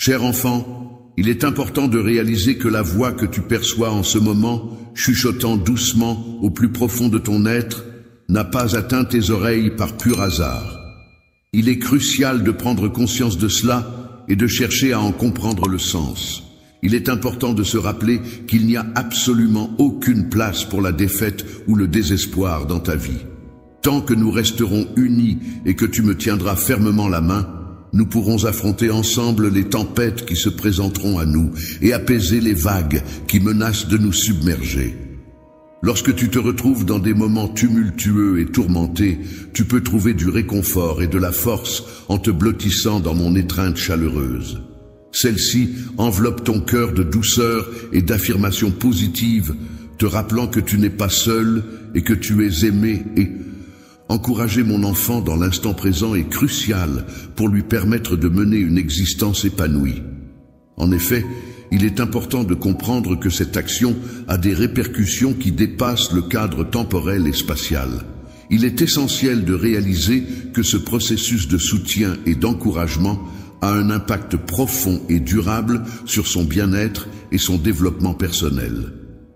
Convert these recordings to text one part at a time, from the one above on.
Cher enfant, il est important de réaliser que la voix que tu perçois en ce moment, chuchotant doucement au plus profond de ton être, n'a pas atteint tes oreilles par pur hasard. Il est crucial de prendre conscience de cela et de chercher à en comprendre le sens. Il est important de se rappeler qu'il n'y a absolument aucune place pour la défaite ou le désespoir dans ta vie. Tant que nous resterons unis et que tu me tiendras fermement la main, nous pourrons affronter ensemble les tempêtes qui se présenteront à nous et apaiser les vagues qui menacent de nous submerger. Lorsque tu te retrouves dans des moments tumultueux et tourmentés, tu peux trouver du réconfort et de la force en te blottissant dans mon étreinte chaleureuse. Celle-ci enveloppe ton cœur de douceur et d'affirmations positives, te rappelant que tu n'es pas seul et que tu es aimé et encourager mon enfant dans l'instant présent est crucial pour lui permettre de mener une existence épanouie. En effet, il est important de comprendre que cette action a des répercussions qui dépassent le cadre temporel et spatial. Il est essentiel de réaliser que ce processus de soutien et d'encouragement a un impact profond et durable sur son bien-être et son développement personnel.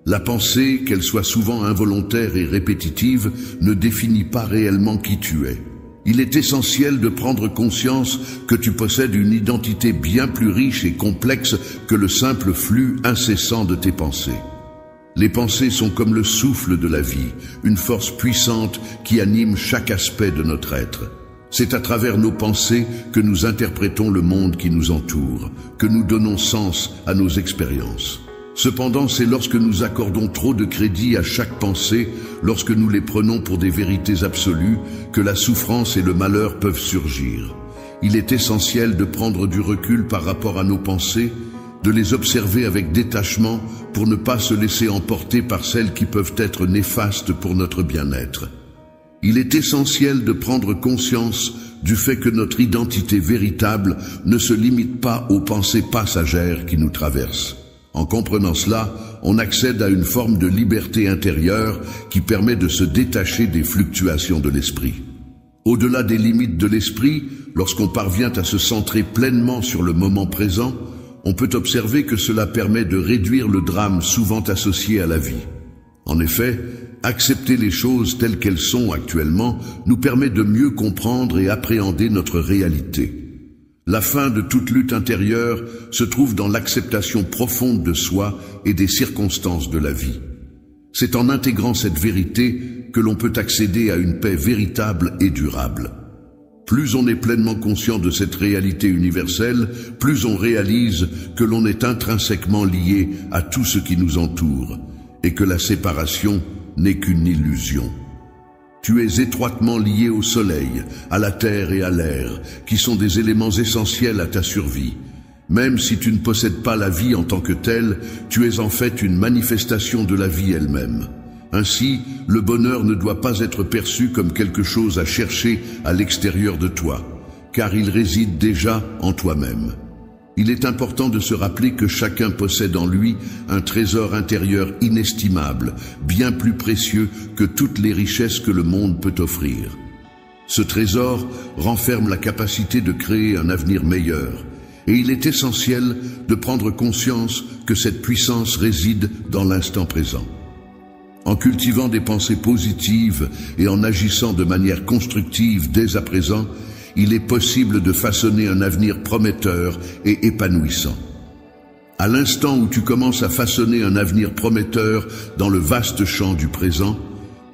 La pensée, qu'elle soit souvent involontaire et répétitive, ne définit pas réellement qui tu es. Il est essentiel de prendre conscience que tu possèdes une identité bien plus riche et complexe que le simple flux incessant de tes pensées. Les pensées sont comme le souffle de la vie, une force puissante qui anime chaque aspect de notre être. C'est à travers nos pensées que nous interprétons le monde qui nous entoure, que nous donnons sens à nos expériences. Cependant, c'est lorsque nous accordons trop de crédit à chaque pensée, lorsque nous les prenons pour des vérités absolues, que la souffrance et le malheur peuvent surgir. Il est essentiel de prendre du recul par rapport à nos pensées, de les observer avec détachement pour ne pas se laisser emporter par celles qui peuvent être néfastes pour notre bien-être. Il est essentiel de prendre conscience du fait que notre identité véritable ne se limite pas aux pensées passagères qui nous traversent. En comprenant cela, on accède à une forme de liberté intérieure qui permet de se détacher des fluctuations de l'esprit. Au-delà des limites de l'esprit, lorsqu'on parvient à se centrer pleinement sur le moment présent, on peut observer que cela permet de réduire le drame souvent associé à la vie. En effet, accepter les choses telles qu'elles sont actuellement nous permet de mieux comprendre et appréhender notre réalité. La fin de toute lutte intérieure se trouve dans l'acceptation profonde de soi et des circonstances de la vie. C'est en intégrant cette vérité que l'on peut accéder à une paix véritable et durable. Plus on est pleinement conscient de cette réalité universelle, plus on réalise que l'on est intrinsèquement lié à tout ce qui nous entoure et que la séparation n'est qu'une illusion. Tu es étroitement lié au soleil, à la terre et à l'air, qui sont des éléments essentiels à ta survie. Même si tu ne possèdes pas la vie en tant que telle, tu es en fait une manifestation de la vie elle-même. Ainsi, le bonheur ne doit pas être perçu comme quelque chose à chercher à l'extérieur de toi, car il réside déjà en toi-même. Il est important de se rappeler que chacun possède en lui un trésor intérieur inestimable, bien plus précieux que toutes les richesses que le monde peut offrir. Ce trésor renferme la capacité de créer un avenir meilleur, et il est essentiel de prendre conscience que cette puissance réside dans l'instant présent. En cultivant des pensées positives et en agissant de manière constructive dès à présent, il est possible de façonner un avenir prometteur et épanouissant. À l'instant où tu commences à façonner un avenir prometteur dans le vaste champ du présent,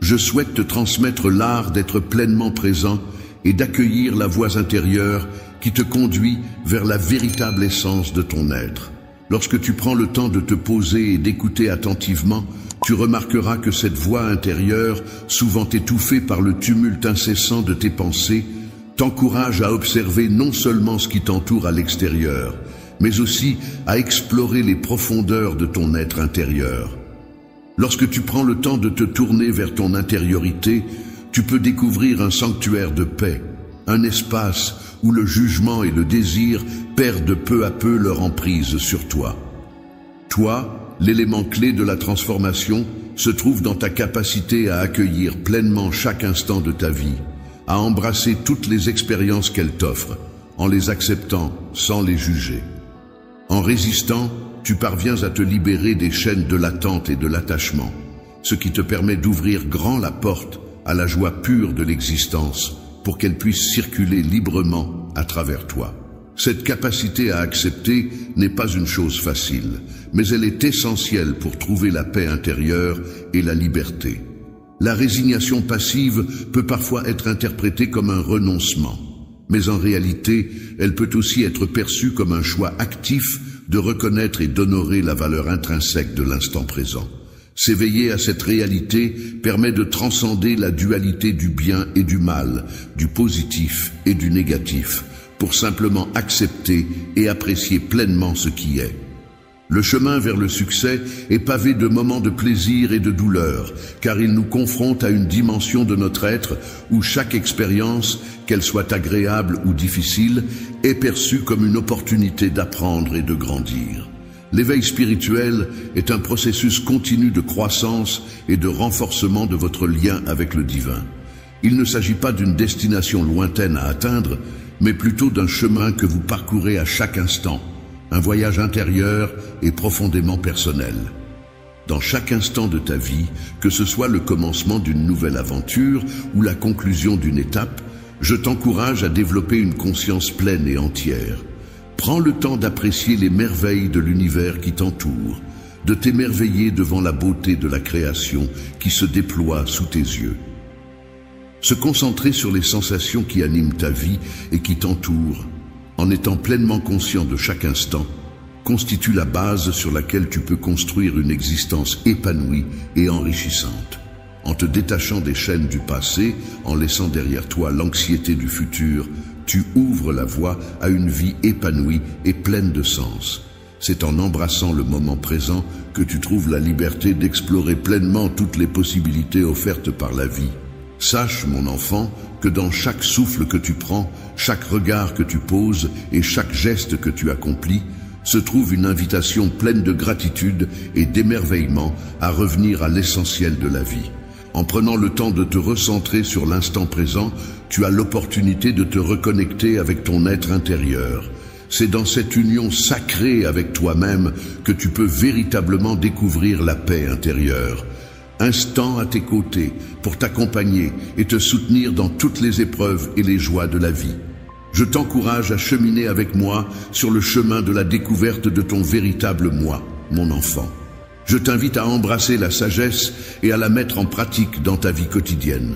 je souhaite te transmettre l'art d'être pleinement présent et d'accueillir la voix intérieure qui te conduit vers la véritable essence de ton être. Lorsque tu prends le temps de te poser et d'écouter attentivement, tu remarqueras que cette voix intérieure, souvent étouffée par le tumulte incessant de tes pensées, t'encourage à observer non seulement ce qui t'entoure à l'extérieur, mais aussi à explorer les profondeurs de ton être intérieur. Lorsque tu prends le temps de te tourner vers ton intériorité, tu peux découvrir un sanctuaire de paix, un espace où le jugement et le désir perdent peu à peu leur emprise sur toi. Toi, l'élément clé de la transformation, se trouve dans ta capacité à accueillir pleinement chaque instant de ta vie, à embrasser toutes les expériences qu'elle t'offre, en les acceptant sans les juger. En résistant, tu parviens à te libérer des chaînes de l'attente et de l'attachement, ce qui te permet d'ouvrir grand la porte à la joie pure de l'existence pour qu'elle puisse circuler librement à travers toi. Cette capacité à accepter n'est pas une chose facile, mais elle est essentielle pour trouver la paix intérieure et la liberté. La résignation passive peut parfois être interprétée comme un renoncement, mais en réalité, elle peut aussi être perçue comme un choix actif de reconnaître et d'honorer la valeur intrinsèque de l'instant présent. S'éveiller à cette réalité permet de transcender la dualité du bien et du mal, du positif et du négatif, pour simplement accepter et apprécier pleinement ce qui est. Le chemin vers le succès est pavé de moments de plaisir et de douleur, car il nous confronte à une dimension de notre être où chaque expérience, qu'elle soit agréable ou difficile, est perçue comme une opportunité d'apprendre et de grandir. L'éveil spirituel est un processus continu de croissance et de renforcement de votre lien avec le divin. Il ne s'agit pas d'une destination lointaine à atteindre, mais plutôt d'un chemin que vous parcourez à chaque instant, un voyage intérieur et profondément personnel. Dans chaque instant de ta vie, que ce soit le commencement d'une nouvelle aventure ou la conclusion d'une étape, je t'encourage à développer une conscience pleine et entière. Prends le temps d'apprécier les merveilles de l'univers qui t'entoure, de t'émerveiller devant la beauté de la création qui se déploie sous tes yeux. Se concentrer sur les sensations qui animent ta vie et qui t'entourent, en étant pleinement conscient de chaque instant, constitue la base sur laquelle tu peux construire une existence épanouie et enrichissante. En te détachant des chaînes du passé, en laissant derrière toi l'anxiété du futur, tu ouvres la voie à une vie épanouie et pleine de sens. C'est en embrassant le moment présent que tu trouves la liberté d'explorer pleinement toutes les possibilités offertes par la vie. Sache, mon enfant, que dans chaque souffle que tu prends, chaque regard que tu poses et chaque geste que tu accomplis, se trouve une invitation pleine de gratitude et d'émerveillement à revenir à l'essentiel de la vie. En prenant le temps de te recentrer sur l'instant présent, tu as l'opportunité de te reconnecter avec ton être intérieur. C'est dans cette union sacrée avec toi-même que tu peux véritablement découvrir la paix intérieure. Instant à tes côtés pour t'accompagner et te soutenir dans toutes les épreuves et les joies de la vie. Je t'encourage à cheminer avec moi sur le chemin de la découverte de ton véritable moi, mon enfant. Je t'invite à embrasser la sagesse et à la mettre en pratique dans ta vie quotidienne.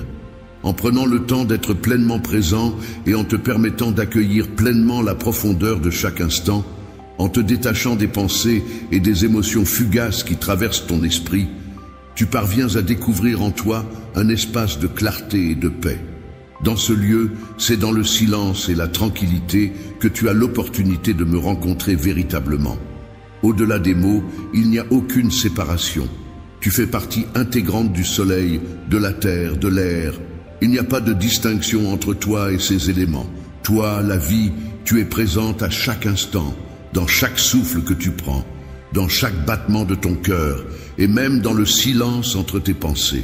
En prenant le temps d'être pleinement présent et en te permettant d'accueillir pleinement la profondeur de chaque instant, en te détachant des pensées et des émotions fugaces qui traversent ton esprit, tu parviens à découvrir en toi un espace de clarté et de paix. Dans ce lieu, c'est dans le silence et la tranquillité que tu as l'opportunité de me rencontrer véritablement. Au-delà des mots, il n'y a aucune séparation. Tu fais partie intégrante du soleil, de la terre, de l'air. Il n'y a pas de distinction entre toi et ces éléments. Toi, la vie, tu es présente à chaque instant, dans chaque souffle que tu prends, dans chaque battement de ton cœur et même dans le silence entre tes pensées.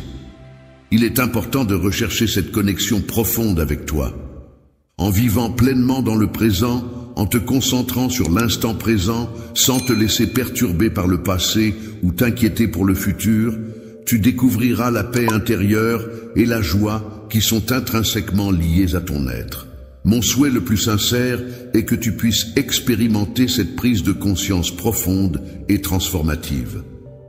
Il est important de rechercher cette connexion profonde avec toi. En vivant pleinement dans le présent, en te concentrant sur l'instant présent, sans te laisser perturber par le passé ou t'inquiéter pour le futur, tu découvriras la paix intérieure et la joie qui sont intrinsèquement liées à ton être. Mon souhait le plus sincère est que tu puisses expérimenter cette prise de conscience profonde et transformative.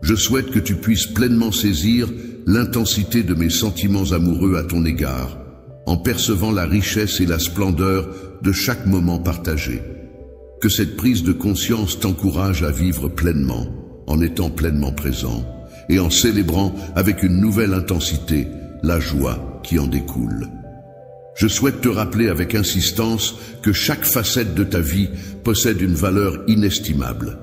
Je souhaite que tu puisses pleinement saisir l'intensité de mes sentiments amoureux à ton égard, en percevant la richesse et la splendeur de chaque moment partagé. Que cette prise de conscience t'encourage à vivre pleinement, en étant pleinement présent, et en célébrant avec une nouvelle intensité la joie qui en découle. Je souhaite te rappeler avec insistance que chaque facette de ta vie possède une valeur inestimable.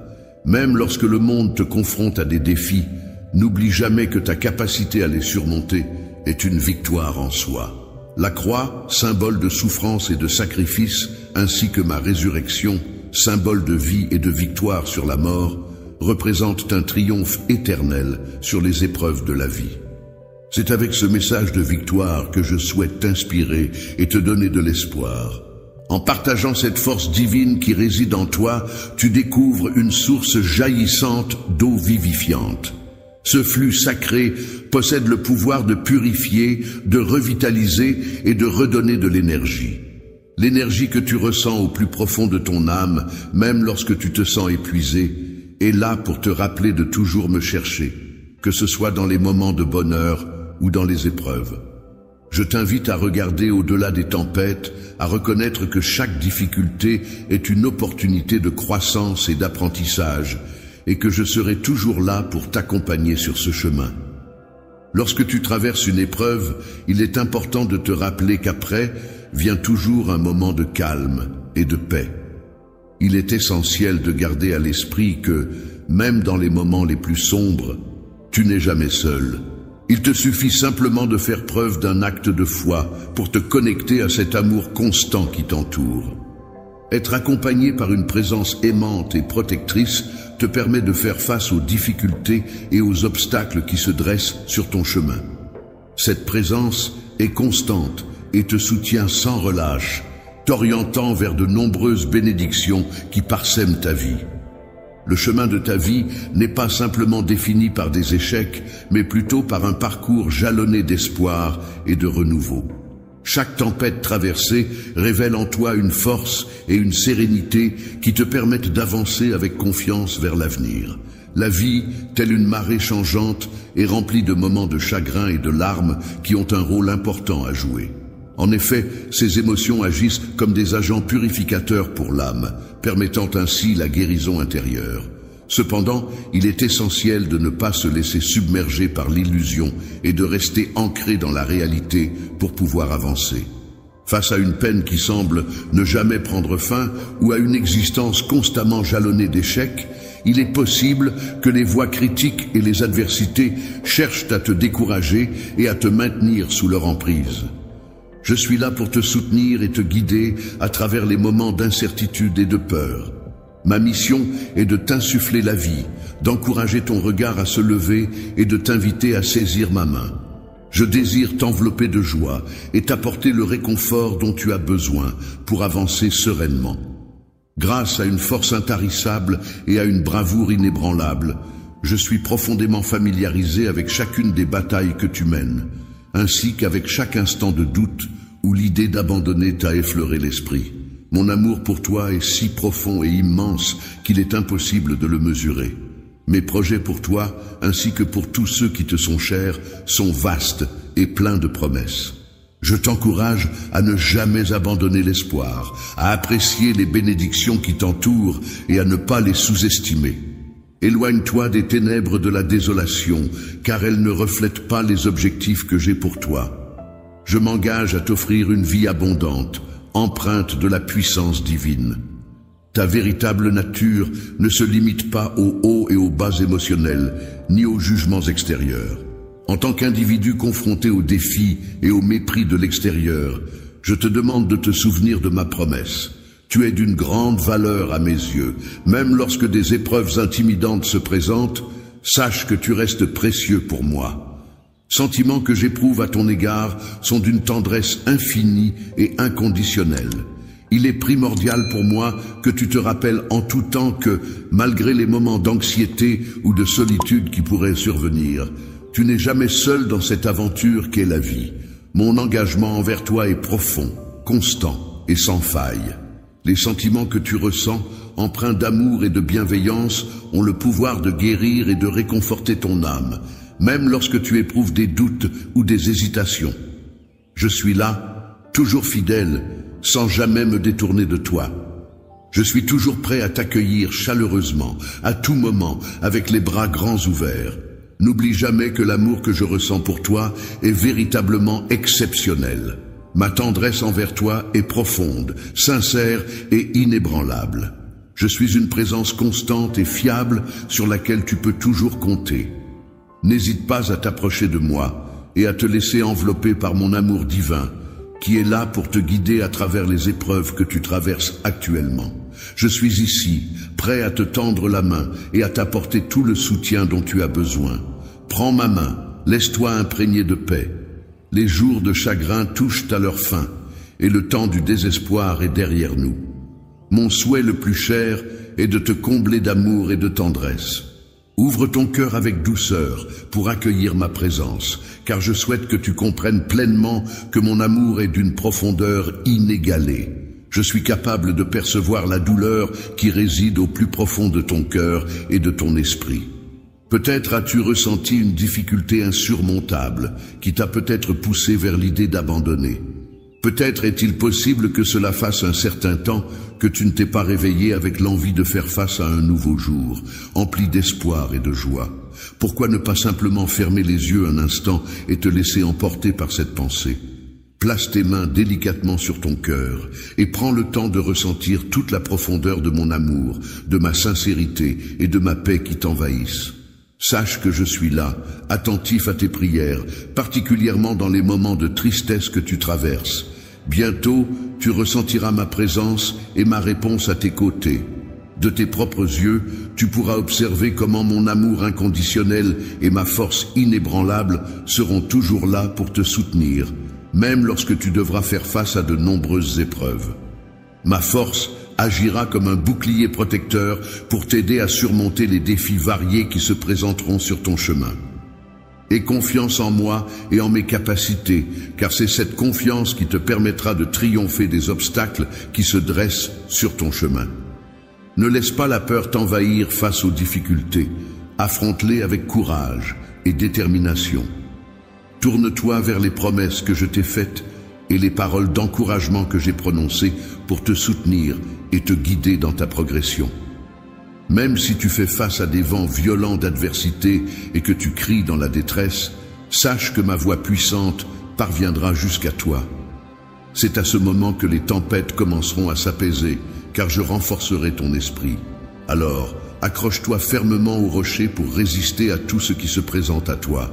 Même lorsque le monde te confronte à des défis, n'oublie jamais que ta capacité à les surmonter est une victoire en soi. La croix, symbole de souffrance et de sacrifice, ainsi que ma résurrection, symbole de vie et de victoire sur la mort, représentent un triomphe éternel sur les épreuves de la vie. C'est avec ce message de victoire que je souhaite t'inspirer et te donner de l'espoir. En partageant cette force divine qui réside en toi, tu découvres une source jaillissante d'eau vivifiante. Ce flux sacré possède le pouvoir de purifier, de revitaliser et de redonner de l'énergie. L'énergie que tu ressens au plus profond de ton âme, même lorsque tu te sens épuisé, est là pour te rappeler de toujours me chercher, que ce soit dans les moments de bonheur ou dans les épreuves. Je t'invite à regarder au-delà des tempêtes, à reconnaître que chaque difficulté est une opportunité de croissance et d'apprentissage, et que je serai toujours là pour t'accompagner sur ce chemin. Lorsque tu traverses une épreuve, il est important de te rappeler qu'après vient toujours un moment de calme et de paix. Il est essentiel de garder à l'esprit que, même dans les moments les plus sombres, tu n'es jamais seul. Il te suffit simplement de faire preuve d'un acte de foi pour te connecter à cet amour constant qui t'entoure. Être accompagné par une présence aimante et protectrice te permet de faire face aux difficultés et aux obstacles qui se dressent sur ton chemin. Cette présence est constante et te soutient sans relâche, t'orientant vers de nombreuses bénédictions qui parsèment ta vie. Le chemin de ta vie n'est pas simplement défini par des échecs, mais plutôt par un parcours jalonné d'espoir et de renouveau. Chaque tempête traversée révèle en toi une force et une sérénité qui te permettent d'avancer avec confiance vers l'avenir. La vie, telle une marée changeante, est remplie de moments de chagrin et de larmes qui ont un rôle important à jouer. En effet, ces émotions agissent comme des agents purificateurs pour l'âme, permettant ainsi la guérison intérieure. Cependant, il est essentiel de ne pas se laisser submerger par l'illusion et de rester ancré dans la réalité pour pouvoir avancer. Face à une peine qui semble ne jamais prendre fin ou à une existence constamment jalonnée d'échecs, il est possible que les voix critiques et les adversités cherchent à te décourager et à te maintenir sous leur emprise. Je suis là pour te soutenir et te guider à travers les moments d'incertitude et de peur. Ma mission est de t'insuffler la vie, d'encourager ton regard à se lever et de t'inviter à saisir ma main. Je désire t'envelopper de joie et t'apporter le réconfort dont tu as besoin pour avancer sereinement. Grâce à une force intarissable et à une bravoure inébranlable, je suis profondément familiarisé avec chacune des batailles que tu mènes, ainsi qu'avec chaque instant de doute où l'idée d'abandonner t'a effleuré l'esprit. Mon amour pour toi est si profond et immense qu'il est impossible de le mesurer. Mes projets pour toi, ainsi que pour tous ceux qui te sont chers, sont vastes et pleins de promesses. Je t'encourage à ne jamais abandonner l'espoir, à apprécier les bénédictions qui t'entourent et à ne pas les sous-estimer. Éloigne-toi des ténèbres de la désolation, car elles ne reflètent pas les objectifs que j'ai pour toi. Je m'engage à t'offrir une vie abondante, empreinte de la puissance divine. Ta véritable nature ne se limite pas aux hauts et aux bas émotionnels, ni aux jugements extérieurs. En tant qu'individu confronté aux défis et au mépris de l'extérieur, je te demande de te souvenir de ma promesse. Tu es d'une grande valeur à mes yeux. Même lorsque des épreuves intimidantes se présentent, sache que tu restes précieux pour moi. Sentiments que j'éprouve à ton égard sont d'une tendresse infinie et inconditionnelle. Il est primordial pour moi que tu te rappelles en tout temps que, malgré les moments d'anxiété ou de solitude qui pourraient survenir, tu n'es jamais seul dans cette aventure qu'est la vie. Mon engagement envers toi est profond, constant et sans faille. Les sentiments que tu ressens, empreints d'amour et de bienveillance, ont le pouvoir de guérir et de réconforter ton âme, même lorsque tu éprouves des doutes ou des hésitations. Je suis là, toujours fidèle, sans jamais me détourner de toi. Je suis toujours prêt à t'accueillir chaleureusement, à tout moment, avec les bras grands ouverts. N'oublie jamais que l'amour que je ressens pour toi est véritablement exceptionnel. Ma tendresse envers toi est profonde, sincère et inébranlable. Je suis une présence constante et fiable sur laquelle tu peux toujours compter. N'hésite pas à t'approcher de moi et à te laisser envelopper par mon amour divin, qui est là pour te guider à travers les épreuves que tu traverses actuellement. Je suis ici, prêt à te tendre la main et à t'apporter tout le soutien dont tu as besoin. Prends ma main, laisse-toi imprégner de paix. Les jours de chagrin touchent à leur fin, et le temps du désespoir est derrière nous. Mon souhait le plus cher est de te combler d'amour et de tendresse. Ouvre ton cœur avec douceur pour accueillir ma présence, car je souhaite que tu comprennes pleinement que mon amour est d'une profondeur inégalée. Je suis capable de percevoir la douleur qui réside au plus profond de ton cœur et de ton esprit. Peut-être as-tu ressenti une difficulté insurmontable qui t'a peut-être poussé vers l'idée d'abandonner. Peut-être est-il possible que cela fasse un certain temps que tu ne t'es pas réveillé avec l'envie de faire face à un nouveau jour, empli d'espoir et de joie. Pourquoi ne pas simplement fermer les yeux un instant et te laisser emporter par cette pensée? Place tes mains délicatement sur ton cœur et prends le temps de ressentir toute la profondeur de mon amour, de ma sincérité et de ma paix qui t'envahissent. Sache que je suis là, attentif à tes prières, particulièrement dans les moments de tristesse que tu traverses. Bientôt, tu ressentiras ma présence et ma réponse à tes côtés. De tes propres yeux, tu pourras observer comment mon amour inconditionnel et ma force inébranlable seront toujours là pour te soutenir, même lorsque tu devras faire face à de nombreuses épreuves. Ma force agira comme un bouclier protecteur pour t'aider à surmonter les défis variés qui se présenteront sur ton chemin. Aie confiance en moi et en mes capacités, car c'est cette confiance qui te permettra de triompher des obstacles qui se dressent sur ton chemin. Ne laisse pas la peur t'envahir face aux difficultés. Affronte-les avec courage et détermination. Tourne-toi vers les promesses que je t'ai faites et les paroles d'encouragement que j'ai prononcées pour te soutenir et te guider dans ta progression. Même si tu fais face à des vents violents d'adversité et que tu cries dans la détresse, sache que ma voix puissante parviendra jusqu'à toi. C'est à ce moment que les tempêtes commenceront à s'apaiser, car je renforcerai ton esprit. Alors, accroche-toi fermement au rocher pour résister à tout ce qui se présente à toi.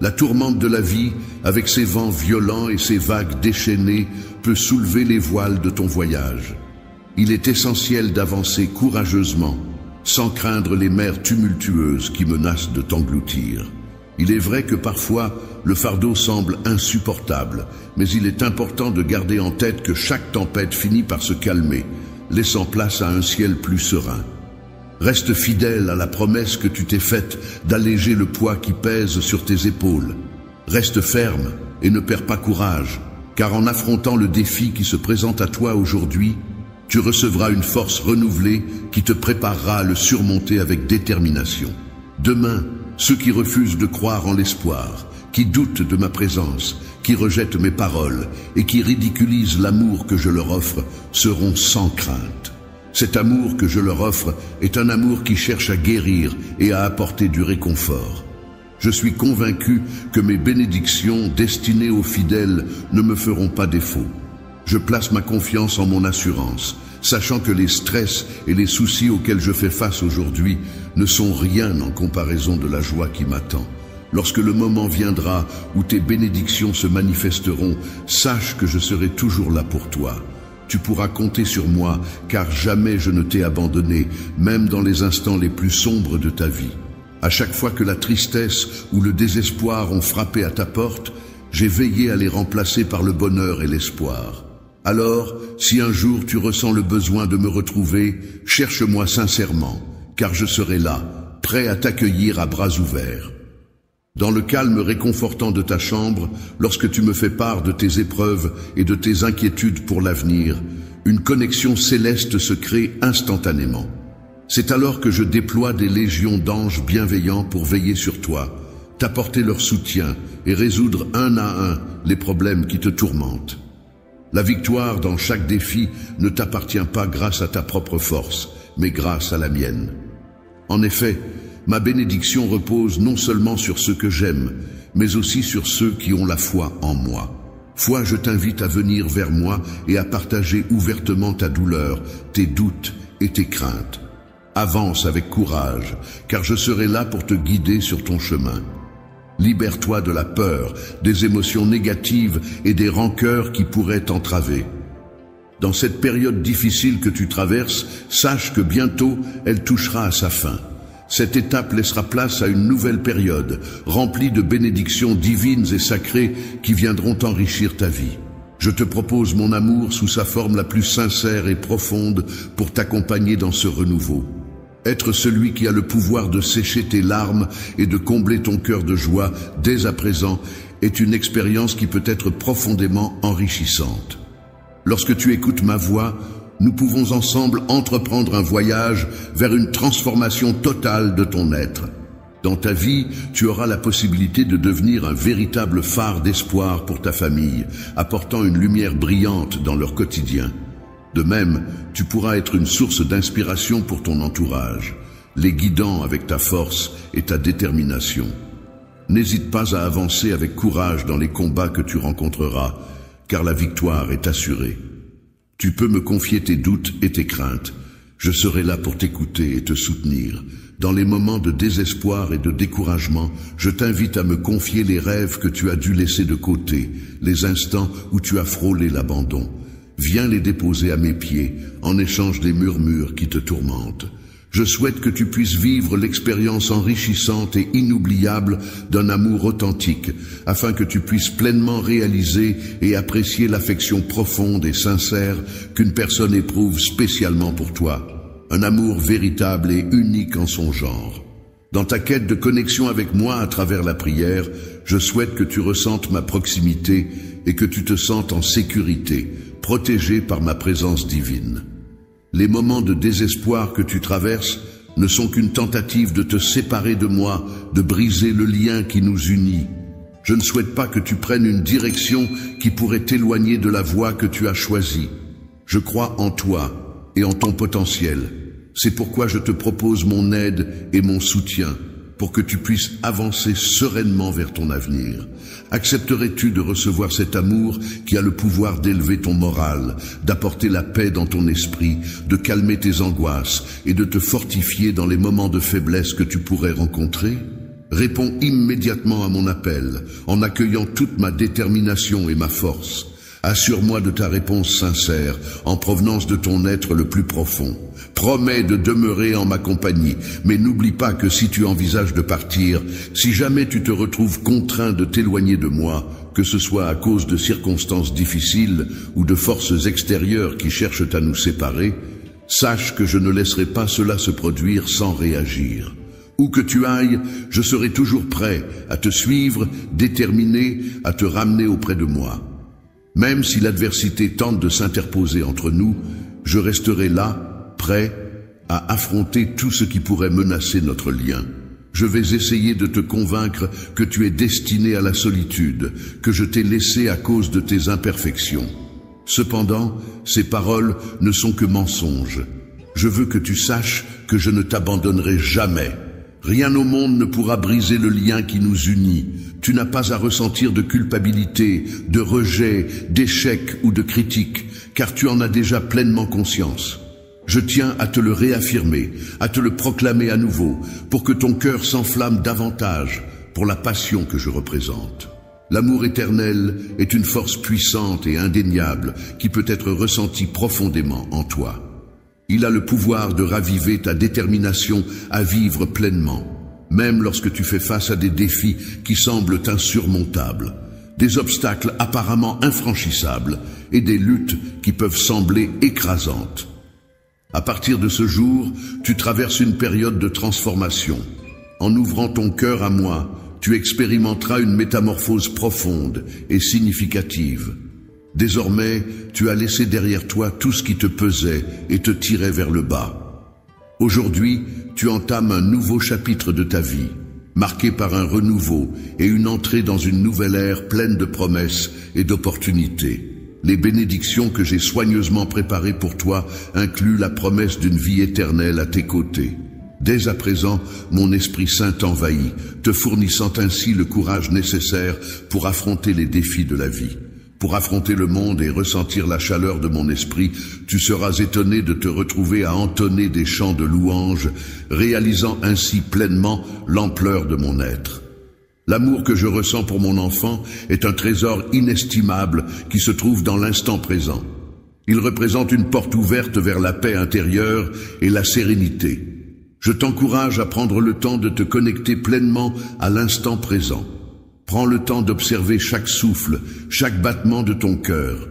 La tourmente de la vie, avec ses vents violents et ses vagues déchaînées, peut soulever les voiles de ton voyage. Il est essentiel d'avancer courageusement, sans craindre les mers tumultueuses qui menacent de t'engloutir. Il est vrai que parfois, le fardeau semble insupportable, mais il est important de garder en tête que chaque tempête finit par se calmer, laissant place à un ciel plus serein. Reste fidèle à la promesse que tu t'es faite d'alléger le poids qui pèse sur tes épaules. Reste ferme et ne perds pas courage, car en affrontant le défi qui se présente à toi aujourd'hui, tu recevras une force renouvelée qui te préparera à le surmonter avec détermination. Demain, ceux qui refusent de croire en l'espoir, qui doutent de ma présence, qui rejettent mes paroles et qui ridiculisent l'amour que je leur offre, seront sans crainte. Cet amour que je leur offre est un amour qui cherche à guérir et à apporter du réconfort. Je suis convaincu que mes bénédictions destinées aux fidèles ne me feront pas défaut. Je place ma confiance en mon assurance, sachant que les stress et les soucis auxquels je fais face aujourd'hui ne sont rien en comparaison de la joie qui m'attend. Lorsque le moment viendra où tes bénédictions se manifesteront, sache que je serai toujours là pour toi. Tu pourras compter sur moi, car jamais je ne t'ai abandonné, même dans les instants les plus sombres de ta vie. À chaque fois que la tristesse ou le désespoir ont frappé à ta porte, j'ai veillé à les remplacer par le bonheur et l'espoir. Alors, si un jour tu ressens le besoin de me retrouver, cherche-moi sincèrement, car je serai là, prêt à t'accueillir à bras ouverts. Dans le calme réconfortant de ta chambre, lorsque tu me fais part de tes épreuves et de tes inquiétudes pour l'avenir, une connexion céleste se crée instantanément. C'est alors que je déploie des légions d'anges bienveillants pour veiller sur toi, t'apporter leur soutien et résoudre un à un les problèmes qui te tourmentent. La victoire dans chaque défi ne t'appartient pas grâce à ta propre force, mais grâce à la mienne. En effet, ma bénédiction repose non seulement sur ceux que j'aime, mais aussi sur ceux qui ont la foi en moi. Foi, je t'invite à venir vers moi et à partager ouvertement ta douleur, tes doutes et tes craintes. Avance avec courage, car je serai là pour te guider sur ton chemin. Libère-toi de la peur, des émotions négatives et des rancœurs qui pourraient t'entraver. Dans cette période difficile que tu traverses, sache que bientôt elle touchera à sa fin. Cette étape laissera place à une nouvelle période, remplie de bénédictions divines et sacrées qui viendront enrichir ta vie. Je te propose mon amour sous sa forme la plus sincère et profonde pour t'accompagner dans ce renouveau. Être celui qui a le pouvoir de sécher tes larmes et de combler ton cœur de joie dès à présent est une expérience qui peut être profondément enrichissante. Lorsque tu écoutes ma voix, nous pouvons ensemble entreprendre un voyage vers une transformation totale de ton être. Dans ta vie, tu auras la possibilité de devenir un véritable phare d'espoir pour ta famille, apportant une lumière brillante dans leur quotidien. De même, tu pourras être une source d'inspiration pour ton entourage, les guidant avec ta force et ta détermination. N'hésite pas à avancer avec courage dans les combats que tu rencontreras, car la victoire est assurée. Tu peux me confier tes doutes et tes craintes. Je serai là pour t'écouter et te soutenir. Dans les moments de désespoir et de découragement, je t'invite à me confier les rêves que tu as dû laisser de côté, les instants où tu as frôlé l'abandon. Viens les déposer à mes pieds, en échange des murmures qui te tourmentent. Je souhaite que tu puisses vivre l'expérience enrichissante et inoubliable d'un amour authentique, afin que tu puisses pleinement réaliser et apprécier l'affection profonde et sincère qu'une personne éprouve spécialement pour toi. Un amour véritable et unique en son genre. Dans ta quête de connexion avec moi à travers la prière, je souhaite que tu ressentes ma proximité et que tu te sentes en sécurité, protégé par ma présence divine. Les moments de désespoir que tu traverses ne sont qu'une tentative de te séparer de moi, de briser le lien qui nous unit. Je ne souhaite pas que tu prennes une direction qui pourrait t'éloigner de la voie que tu as choisie. Je crois en toi et en ton potentiel. C'est pourquoi je te propose mon aide et mon soutien pour que tu puisses avancer sereinement vers ton avenir. Accepterais-tu de recevoir cet amour qui a le pouvoir d'élever ton moral, d'apporter la paix dans ton esprit, de calmer tes angoisses et de te fortifier dans les moments de faiblesse que tu pourrais rencontrer? Réponds immédiatement à mon appel, en accueillant toute ma détermination et ma force. Assure-moi de ta réponse sincère, en provenance de ton être le plus profond. Promets de demeurer en ma compagnie, mais n'oublie pas que si tu envisages de partir, si jamais tu te retrouves contraint de t'éloigner de moi, que ce soit à cause de circonstances difficiles ou de forces extérieures qui cherchent à nous séparer, sache que je ne laisserai pas cela se produire sans réagir. Où que tu ailles, je serai toujours prêt à te suivre, déterminé à te ramener auprès de moi. Même si l'adversité tente de s'interposer entre nous, je resterai là, prêt à affronter tout ce qui pourrait menacer notre lien. Je vais essayer de te convaincre que tu es destiné à la solitude, que je t'ai laissé à cause de tes imperfections. Cependant, ces paroles ne sont que mensonges. Je veux que tu saches que je ne t'abandonnerai jamais. Rien au monde ne pourra briser le lien qui nous unit. Tu n'as pas à ressentir de culpabilité, de rejet, d'échec ou de critique, car tu en as déjà pleinement conscience. Je tiens à te le réaffirmer, à te le proclamer à nouveau, pour que ton cœur s'enflamme davantage pour la passion que je représente. L'amour éternel est une force puissante et indéniable qui peut être ressentie profondément en toi. Il a le pouvoir de raviver ta détermination à vivre pleinement, même lorsque tu fais face à des défis qui semblent insurmontables, des obstacles apparemment infranchissables et des luttes qui peuvent sembler écrasantes. À partir de ce jour, tu traverses une période de transformation. En ouvrant ton cœur à moi, tu expérimenteras une métamorphose profonde et significative. Désormais, tu as laissé derrière toi tout ce qui te pesait et te tirait vers le bas. Aujourd'hui, tu entames un nouveau chapitre de ta vie, marqué par un renouveau et une entrée dans une nouvelle ère pleine de promesses et d'opportunités. Les bénédictions que j'ai soigneusement préparées pour toi incluent la promesse d'une vie éternelle à tes côtés. Dès à présent, mon Esprit Saint t'envahit, te fournissant ainsi le courage nécessaire pour affronter les défis de la vie. Pour affronter le monde et ressentir la chaleur de mon esprit, tu seras étonné de te retrouver à entonner des chants de louanges, réalisant ainsi pleinement l'ampleur de mon être. L'amour que je ressens pour mon enfant est un trésor inestimable qui se trouve dans l'instant présent. Il représente une porte ouverte vers la paix intérieure et la sérénité. Je t'encourage à prendre le temps de te connecter pleinement à l'instant présent. Prends le temps d'observer chaque souffle, chaque battement de ton cœur.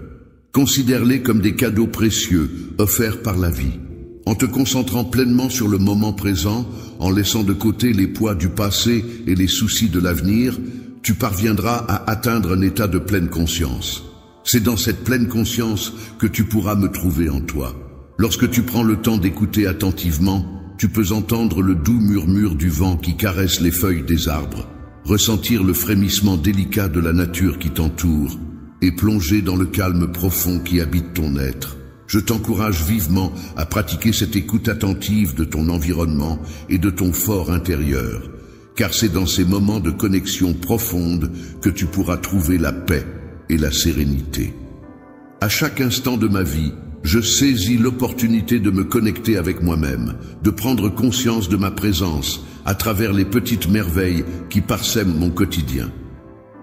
Considère-les comme des cadeaux précieux offerts par la vie. En te concentrant pleinement sur le moment présent, en laissant de côté les poids du passé et les soucis de l'avenir, tu parviendras à atteindre un état de pleine conscience. C'est dans cette pleine conscience que tu pourras me trouver en toi. Lorsque tu prends le temps d'écouter attentivement, tu peux entendre le doux murmure du vent qui caresse les feuilles des arbres, ressentir le frémissement délicat de la nature qui t'entoure et plonger dans le calme profond qui habite ton être. Je t'encourage vivement à pratiquer cette écoute attentive de ton environnement et de ton fort intérieur, car c'est dans ces moments de connexion profonde que tu pourras trouver la paix et la sérénité. À chaque instant de ma vie, je saisis l'opportunité de me connecter avec moi-même, de prendre conscience de ma présence à travers les petites merveilles qui parsèment mon quotidien.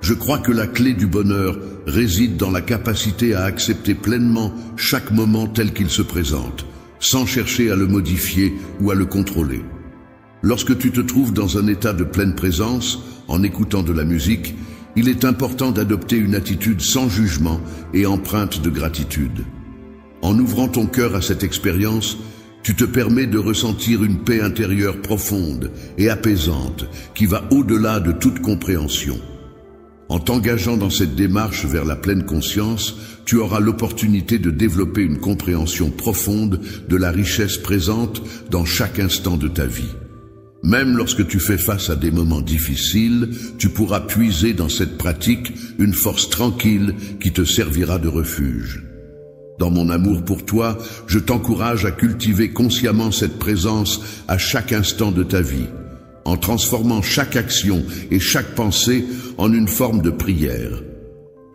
Je crois que la clé du bonheur réside dans la capacité à accepter pleinement chaque moment tel qu'il se présente, sans chercher à le modifier ou à le contrôler. Lorsque tu te trouves dans un état de pleine présence, en écoutant de la musique, il est important d'adopter une attitude sans jugement et empreinte de gratitude. En ouvrant ton cœur à cette expérience, tu te permets de ressentir une paix intérieure profonde et apaisante qui va au-delà de toute compréhension. En t'engageant dans cette démarche vers la pleine conscience, tu auras l'opportunité de développer une compréhension profonde de la richesse présente dans chaque instant de ta vie. Même lorsque tu fais face à des moments difficiles, tu pourras puiser dans cette pratique une force tranquille qui te servira de refuge. Dans mon amour pour toi, je t'encourage à cultiver consciemment cette présence à chaque instant de ta vie, en transformant chaque action et chaque pensée en une forme de prière.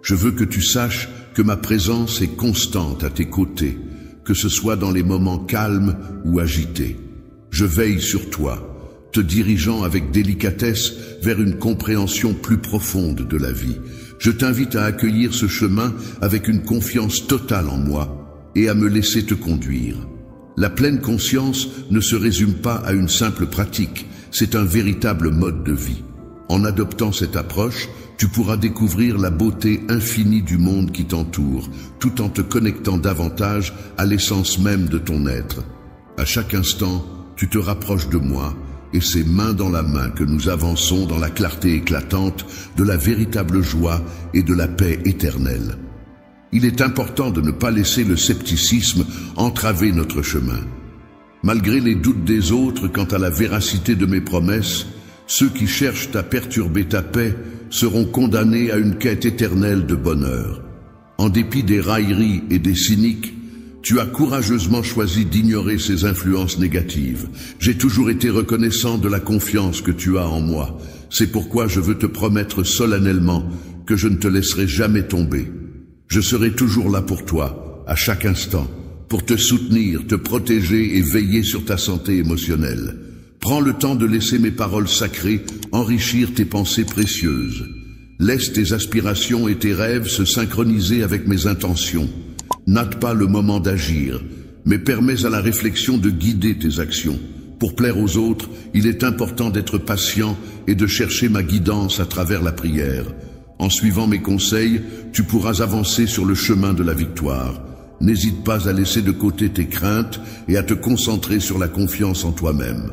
Je veux que tu saches que ma présence est constante à tes côtés, que ce soit dans les moments calmes ou agités. Je veille sur toi, te dirigeant avec délicatesse vers une compréhension plus profonde de la vie. Je t'invite à accueillir ce chemin avec une confiance totale en moi et à me laisser te conduire. La pleine conscience ne se résume pas à une simple pratique, c'est un véritable mode de vie. En adoptant cette approche, tu pourras découvrir la beauté infinie du monde qui t'entoure, tout en te connectant davantage à l'essence même de ton être. À chaque instant, tu te rapproches de moi, et c'est main dans la main que nous avançons dans la clarté éclatante de la véritable joie et de la paix éternelle. Il est important de ne pas laisser le scepticisme entraver notre chemin. Malgré les doutes des autres quant à la véracité de mes promesses, ceux qui cherchent à perturber ta paix seront condamnés à une quête éternelle de bonheur. En dépit des railleries et des cyniques, tu as courageusement choisi d'ignorer ces influences négatives. J'ai toujours été reconnaissant de la confiance que tu as en moi. C'est pourquoi je veux te promettre solennellement que je ne te laisserai jamais tomber. Je serai toujours là pour toi, à chaque instant, pour te soutenir, te protéger et veiller sur ta santé émotionnelle. Prends le temps de laisser mes paroles sacrées enrichir tes pensées précieuses. Laisse tes aspirations et tes rêves se synchroniser avec mes intentions. N'hâte pas le moment d'agir, mais permets à la réflexion de guider tes actions. Pour plaire aux autres, il est important d'être patient et de chercher ma guidance à travers la prière. En suivant mes conseils, tu pourras avancer sur le chemin de la victoire. N'hésite pas à laisser de côté tes craintes et à te concentrer sur la confiance en toi-même.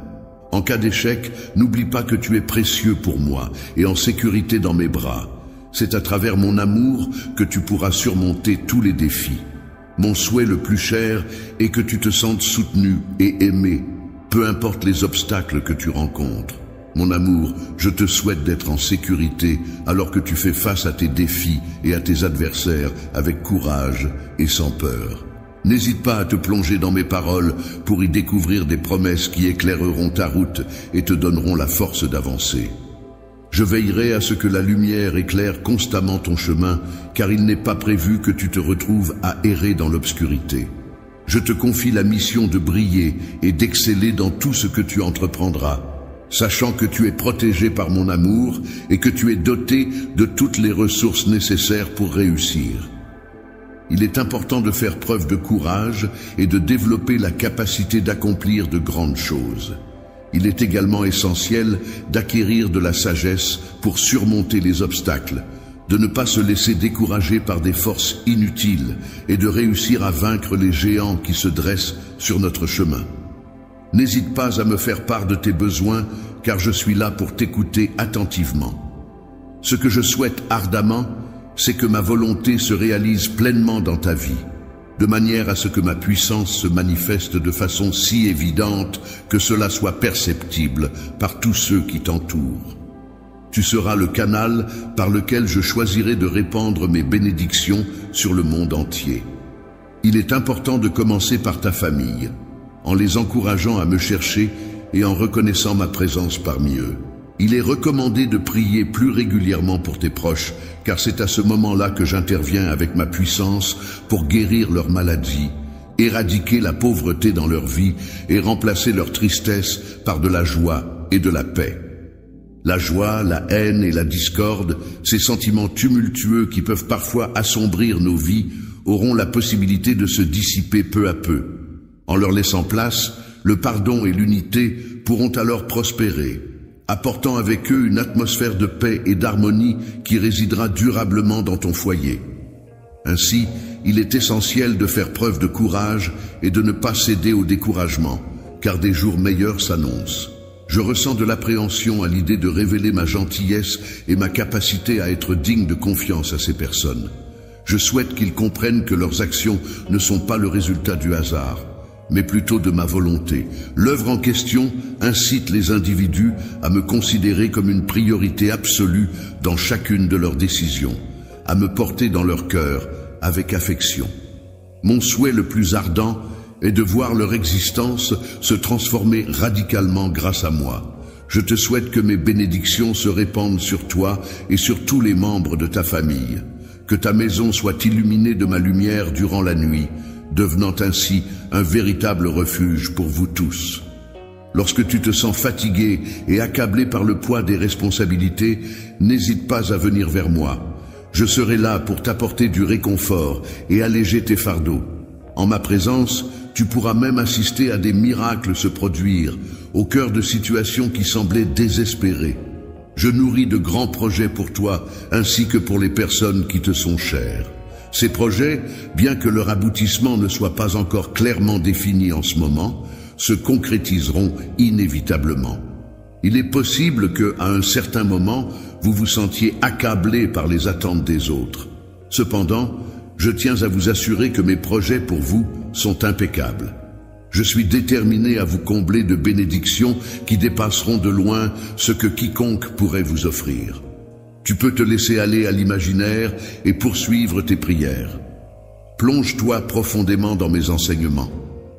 En cas d'échec, n'oublie pas que tu es précieux pour moi et en sécurité dans mes bras. C'est à travers mon amour que tu pourras surmonter tous les défis. Mon souhait le plus cher est que tu te sentes soutenu et aimé, peu importe les obstacles que tu rencontres. Mon amour, je te souhaite d'être en sécurité alors que tu fais face à tes défis et à tes adversaires avec courage et sans peur. N'hésite pas à te plonger dans mes paroles pour y découvrir des promesses qui éclaireront ta route et te donneront la force d'avancer. Je veillerai à ce que la lumière éclaire constamment ton chemin, car il n'est pas prévu que tu te retrouves à errer dans l'obscurité. Je te confie la mission de briller et d'exceller dans tout ce que tu entreprendras, sachant que tu es protégé par mon amour et que tu es doté de toutes les ressources nécessaires pour réussir. Il est important de faire preuve de courage et de développer la capacité d'accomplir de grandes choses. Il est également essentiel d'acquérir de la sagesse pour surmonter les obstacles, de ne pas se laisser décourager par des forces inutiles et de réussir à vaincre les géants qui se dressent sur notre chemin. N'hésite pas à me faire part de tes besoins, car je suis là pour t'écouter attentivement. Ce que je souhaite ardemment, c'est que ma volonté se réalise pleinement dans ta vie, de manière à ce que ma puissance se manifeste de façon si évidente que cela soit perceptible par tous ceux qui t'entourent. Tu seras le canal par lequel je choisirai de répandre mes bénédictions sur le monde entier. Il est important de commencer par ta famille, en les encourageant à me chercher et en reconnaissant ma présence parmi eux. Il est recommandé de prier plus régulièrement pour tes proches, car c'est à ce moment-là que j'interviens avec ma puissance pour guérir leurs maladies, éradiquer la pauvreté dans leur vie et remplacer leur tristesse par de la joie et de la paix. La joie, la haine et la discorde, ces sentiments tumultueux qui peuvent parfois assombrir nos vies, auront la possibilité de se dissiper peu à peu. En leur laissant place, le pardon et l'unité pourront alors prospérer, apportant avec eux une atmosphère de paix et d'harmonie qui résidera durablement dans ton foyer. Ainsi, il est essentiel de faire preuve de courage et de ne pas céder au découragement, car des jours meilleurs s'annoncent. Je ressens de l'appréhension à l'idée de révéler ma gentillesse et ma capacité à être digne de confiance à ces personnes. Je souhaite qu'ils comprennent que leurs actions ne sont pas le résultat du hasard, mais plutôt de ma volonté. L'œuvre en question incite les individus à me considérer comme une priorité absolue dans chacune de leurs décisions, à me porter dans leur cœur avec affection. Mon souhait le plus ardent est de voir leur existence se transformer radicalement grâce à moi. Je te souhaite que mes bénédictions se répandent sur toi et sur tous les membres de ta famille, que ta maison soit illuminée de ma lumière durant la nuit, devenant ainsi un véritable refuge pour vous tous. Lorsque tu te sens fatigué et accablé par le poids des responsabilités, n'hésite pas à venir vers moi. Je serai là pour t'apporter du réconfort et alléger tes fardeaux. En ma présence, tu pourras même assister à des miracles se produire, au cœur de situations qui semblaient désespérées. Je nourris de grands projets pour toi, ainsi que pour les personnes qui te sont chères. Ces projets, bien que leur aboutissement ne soit pas encore clairement défini en ce moment, se concrétiseront inévitablement. Il est possible que, à un certain moment, vous vous sentiez accablé par les attentes des autres. Cependant, je tiens à vous assurer que mes projets pour vous sont impeccables. Je suis déterminé à vous combler de bénédictions qui dépasseront de loin ce que quiconque pourrait vous offrir. Tu peux te laisser aller à l'imaginaire et poursuivre tes prières. Plonge-toi profondément dans mes enseignements.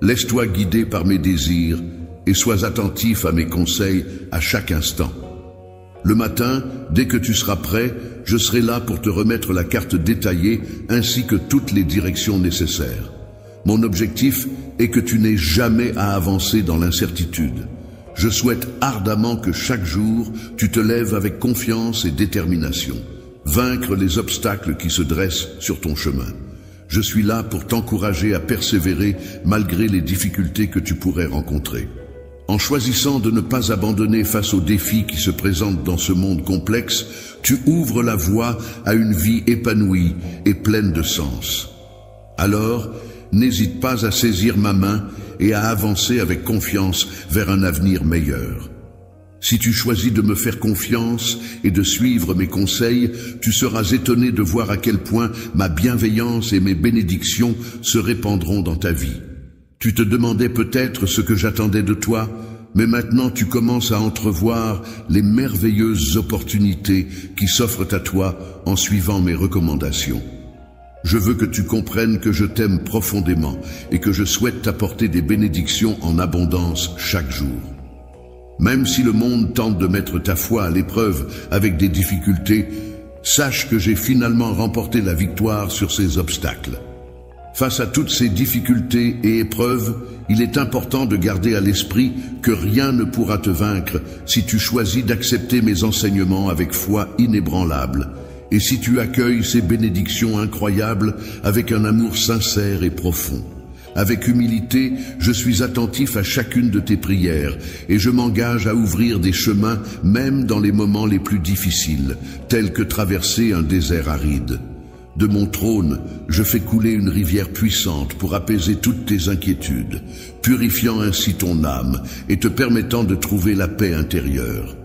Laisse-toi guider par mes désirs et sois attentif à mes conseils à chaque instant. Le matin, dès que tu seras prêt, je serai là pour te remettre la carte détaillée ainsi que toutes les directions nécessaires. Mon objectif est que tu n'aies jamais à avancer dans l'incertitude. Je souhaite ardemment que chaque jour, tu te lèves avec confiance et détermination, vaincre les obstacles qui se dressent sur ton chemin. Je suis là pour t'encourager à persévérer malgré les difficultés que tu pourrais rencontrer. En choisissant de ne pas abandonner face aux défis qui se présentent dans ce monde complexe, tu ouvres la voie à une vie épanouie et pleine de sens. Alors, n'hésite pas à saisir ma main et à avancer avec confiance vers un avenir meilleur. Si tu choisis de me faire confiance et de suivre mes conseils, tu seras étonné de voir à quel point ma bienveillance et mes bénédictions se répandront dans ta vie. Tu te demandais peut-être ce que j'attendais de toi, mais maintenant tu commences à entrevoir les merveilleuses opportunités qui s'offrent à toi en suivant mes recommandations. Je veux que tu comprennes que je t'aime profondément et que je souhaite t'apporter des bénédictions en abondance chaque jour. Même si le monde tente de mettre ta foi à l'épreuve avec des difficultés, sache que j'ai finalement remporté la victoire sur ces obstacles. Face à toutes ces difficultés et épreuves, il est important de garder à l'esprit que rien ne pourra te vaincre si tu choisis d'accepter mes enseignements avec foi inébranlable et si tu accueilles ces bénédictions incroyables avec un amour sincère et profond. Avec humilité, je suis attentif à chacune de tes prières et je m'engage à ouvrir des chemins même dans les moments les plus difficiles, tels que traverser un désert aride. De mon trône, je fais couler une rivière puissante pour apaiser toutes tes inquiétudes, purifiant ainsi ton âme et te permettant de trouver la paix intérieure.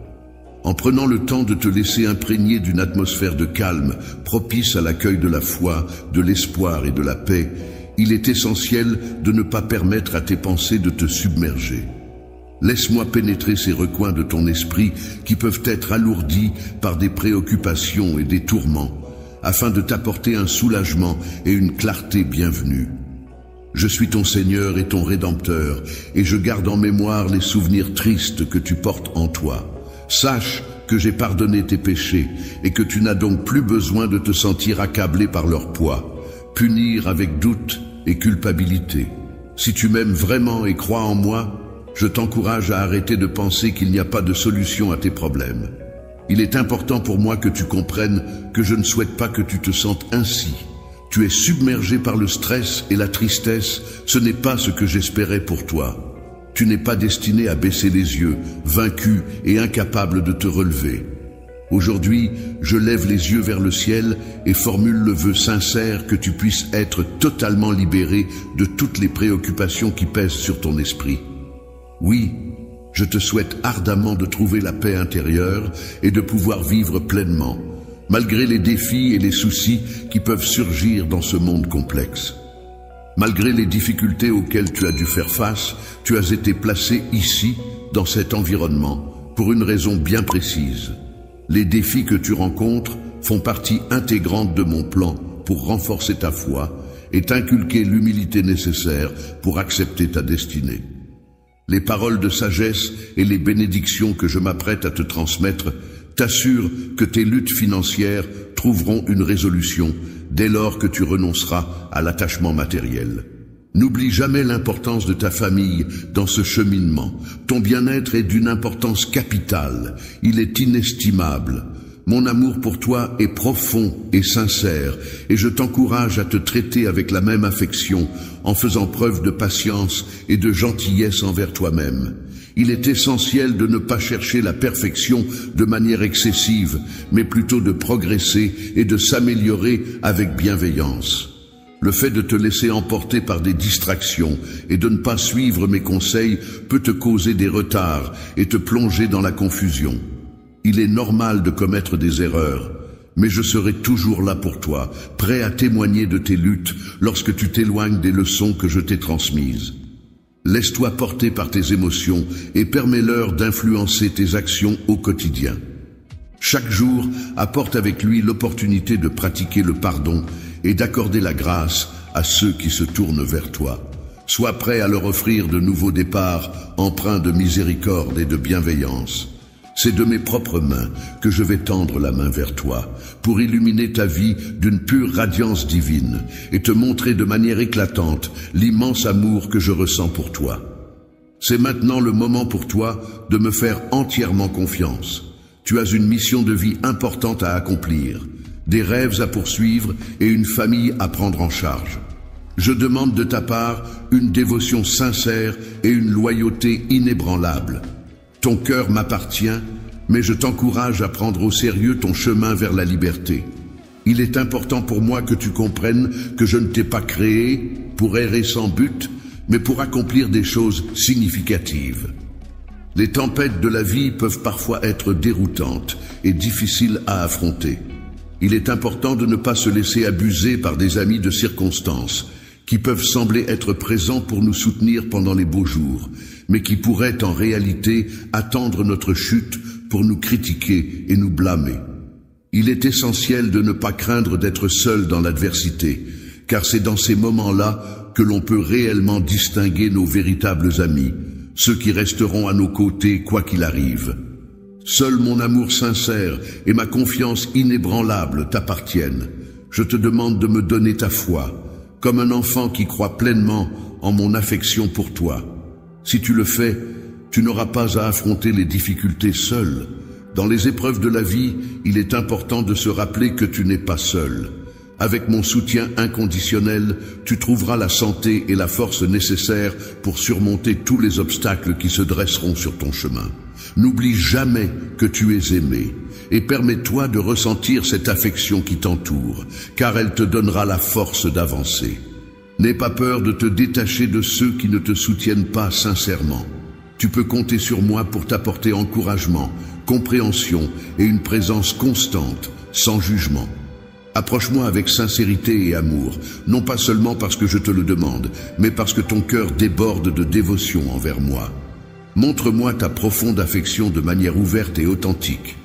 En prenant le temps de te laisser imprégner d'une atmosphère de calme, propice à l'accueil de la foi, de l'espoir et de la paix, il est essentiel de ne pas permettre à tes pensées de te submerger. Laisse-moi pénétrer ces recoins de ton esprit qui peuvent être alourdis par des préoccupations et des tourments, afin de t'apporter un soulagement et une clarté bienvenue. Je suis ton Seigneur et ton Rédempteur, et je garde en mémoire les souvenirs tristes que tu portes en toi. Sache que j'ai pardonné tes péchés, et que tu n'as donc plus besoin de te sentir accablé par leur poids, punir avec doute et culpabilité. Si tu m'aimes vraiment et crois en moi, je t'encourage à arrêter de penser qu'il n'y a pas de solution à tes problèmes. Il est important pour moi que tu comprennes que je ne souhaite pas que tu te sentes ainsi. Tu es submergé par le stress et la tristesse, ce n'est pas ce que j'espérais pour toi. Tu n'es pas destiné à baisser les yeux, vaincu et incapable de te relever. Aujourd'hui, je lève les yeux vers le ciel et formule le vœu sincère que tu puisses être totalement libéré de toutes les préoccupations qui pèsent sur ton esprit. Oui, je te souhaite ardemment de trouver la paix intérieure et de pouvoir vivre pleinement, malgré les défis et les soucis qui peuvent surgir dans ce monde complexe. Malgré les difficultés auxquelles tu as dû faire face, tu as été placé ici, dans cet environnement, pour une raison bien précise. Les défis que tu rencontres font partie intégrante de mon plan pour renforcer ta foi et t'inculquer l'humilité nécessaire pour accepter ta destinée. Les paroles de sagesse et les bénédictions que je m'apprête à te transmettre t'assurent que tes luttes financières trouveront une résolution dès lors que tu renonceras à l'attachement matériel. N'oublie jamais l'importance de ta famille dans ce cheminement. Ton bien-être est d'une importance capitale. Il est inestimable. Mon amour pour toi est profond et sincère, et je t'encourage à te traiter avec la même affection, en faisant preuve de patience et de gentillesse envers toi-même. Il est essentiel de ne pas chercher la perfection de manière excessive, mais plutôt de progresser et de s'améliorer avec bienveillance. Le fait de te laisser emporter par des distractions et de ne pas suivre mes conseils peut te causer des retards et te plonger dans la confusion. Il est normal de commettre des erreurs, mais je serai toujours là pour toi, prêt à témoigner de tes luttes lorsque tu t'éloignes des leçons que je t'ai transmises. Laisse-toi porter par tes émotions et permets-leur d'influencer tes actions au quotidien. Chaque jour apporte avec lui l'opportunité de pratiquer le pardon et d'accorder la grâce à ceux qui se tournent vers toi. Sois prêt à leur offrir de nouveaux départs empreints de miséricorde et de bienveillance. C'est de mes propres mains que je vais tendre la main vers toi pour illuminer ta vie d'une pure radiance divine et te montrer de manière éclatante l'immense amour que je ressens pour toi. C'est maintenant le moment pour toi de me faire entièrement confiance. Tu as une mission de vie importante à accomplir, des rêves à poursuivre et une famille à prendre en charge. Je demande de ta part une dévotion sincère et une loyauté inébranlable. Ton cœur m'appartient, mais je t'encourage à prendre au sérieux ton chemin vers la liberté. Il est important pour moi que tu comprennes que je ne t'ai pas créé pour errer sans but, mais pour accomplir des choses significatives. Les tempêtes de la vie peuvent parfois être déroutantes et difficiles à affronter. Il est important de ne pas se laisser abuser par des amis de circonstance, qui peuvent sembler être présents pour nous soutenir pendant les beaux jours, mais qui pourraient en réalité attendre notre chute pour nous critiquer et nous blâmer. Il est essentiel de ne pas craindre d'être seul dans l'adversité, car c'est dans ces moments-là que l'on peut réellement distinguer nos véritables amis, ceux qui resteront à nos côtés quoi qu'il arrive. Seul mon amour sincère et ma confiance inébranlable t'appartiennent. Je te demande de me donner ta foi, comme un enfant qui croit pleinement en mon affection pour toi. Si tu le fais, tu n'auras pas à affronter les difficultés seul. Dans les épreuves de la vie, il est important de se rappeler que tu n'es pas seul. Avec mon soutien inconditionnel, tu trouveras la santé et la force nécessaires pour surmonter tous les obstacles qui se dresseront sur ton chemin. N'oublie jamais que tu es aimé et permets-toi de ressentir cette affection qui t'entoure, car elle te donnera la force d'avancer. N'aie pas peur de te détacher de ceux qui ne te soutiennent pas sincèrement. Tu peux compter sur moi pour t'apporter encouragement, compréhension et une présence constante, sans jugement. Approche-moi avec sincérité et amour, non pas seulement parce que je te le demande, mais parce que ton cœur déborde de dévotion envers moi. Montre-moi ta profonde affection de manière ouverte et authentique.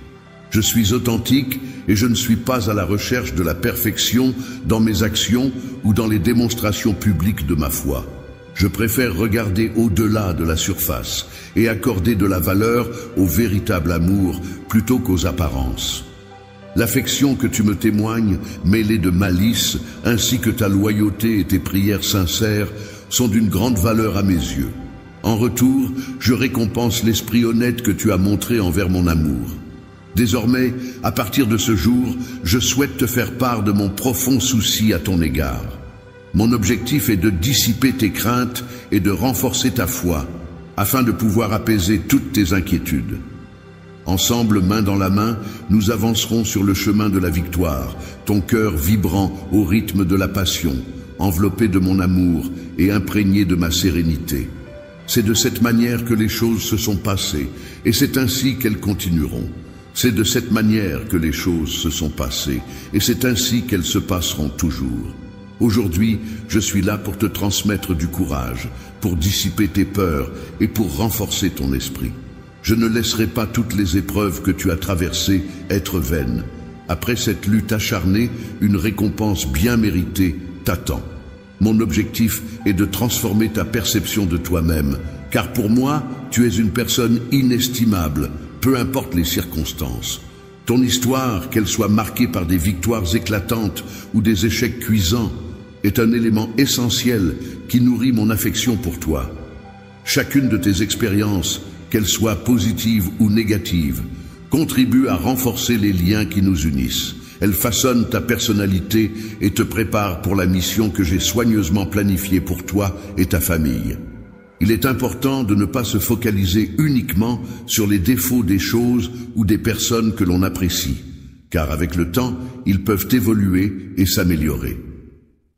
Je suis authentique et je ne suis pas à la recherche de la perfection dans mes actions ou dans les démonstrations publiques de ma foi. Je préfère regarder au-delà de la surface et accorder de la valeur au véritable amour plutôt qu'aux apparences. L'affection que tu me témoignes, mêlée de malice, ainsi que ta loyauté et tes prières sincères, sont d'une grande valeur à mes yeux. En retour, je récompense l'esprit honnête que tu as montré envers mon amour. Désormais, à partir de ce jour, je souhaite te faire part de mon profond souci à ton égard. Mon objectif est de dissiper tes craintes et de renforcer ta foi, afin de pouvoir apaiser toutes tes inquiétudes. Ensemble, main dans la main, nous avancerons sur le chemin de la victoire, ton cœur vibrant au rythme de la passion, enveloppé de mon amour et imprégné de ma sérénité. C'est de cette manière que les choses se sont passées, et c'est ainsi qu'elles continueront. C'est de cette manière que les choses se sont passées, et c'est ainsi qu'elles se passeront toujours. Aujourd'hui, je suis là pour te transmettre du courage, pour dissiper tes peurs et pour renforcer ton esprit. Je ne laisserai pas toutes les épreuves que tu as traversées être vaines. Après cette lutte acharnée, une récompense bien méritée t'attend. Mon objectif est de transformer ta perception de toi-même, car pour moi, tu es une personne inestimable, peu importe les circonstances. Ton histoire, qu'elle soit marquée par des victoires éclatantes ou des échecs cuisants, est un élément essentiel qui nourrit mon affection pour toi. Chacune de tes expériences, qu'elles soient positives ou négatives, contribue à renforcer les liens qui nous unissent. Elle façonne ta personnalité et te prépare pour la mission que j'ai soigneusement planifiée pour toi et ta famille. Il est important de ne pas se focaliser uniquement sur les défauts des choses ou des personnes que l'on apprécie, car avec le temps, ils peuvent évoluer et s'améliorer.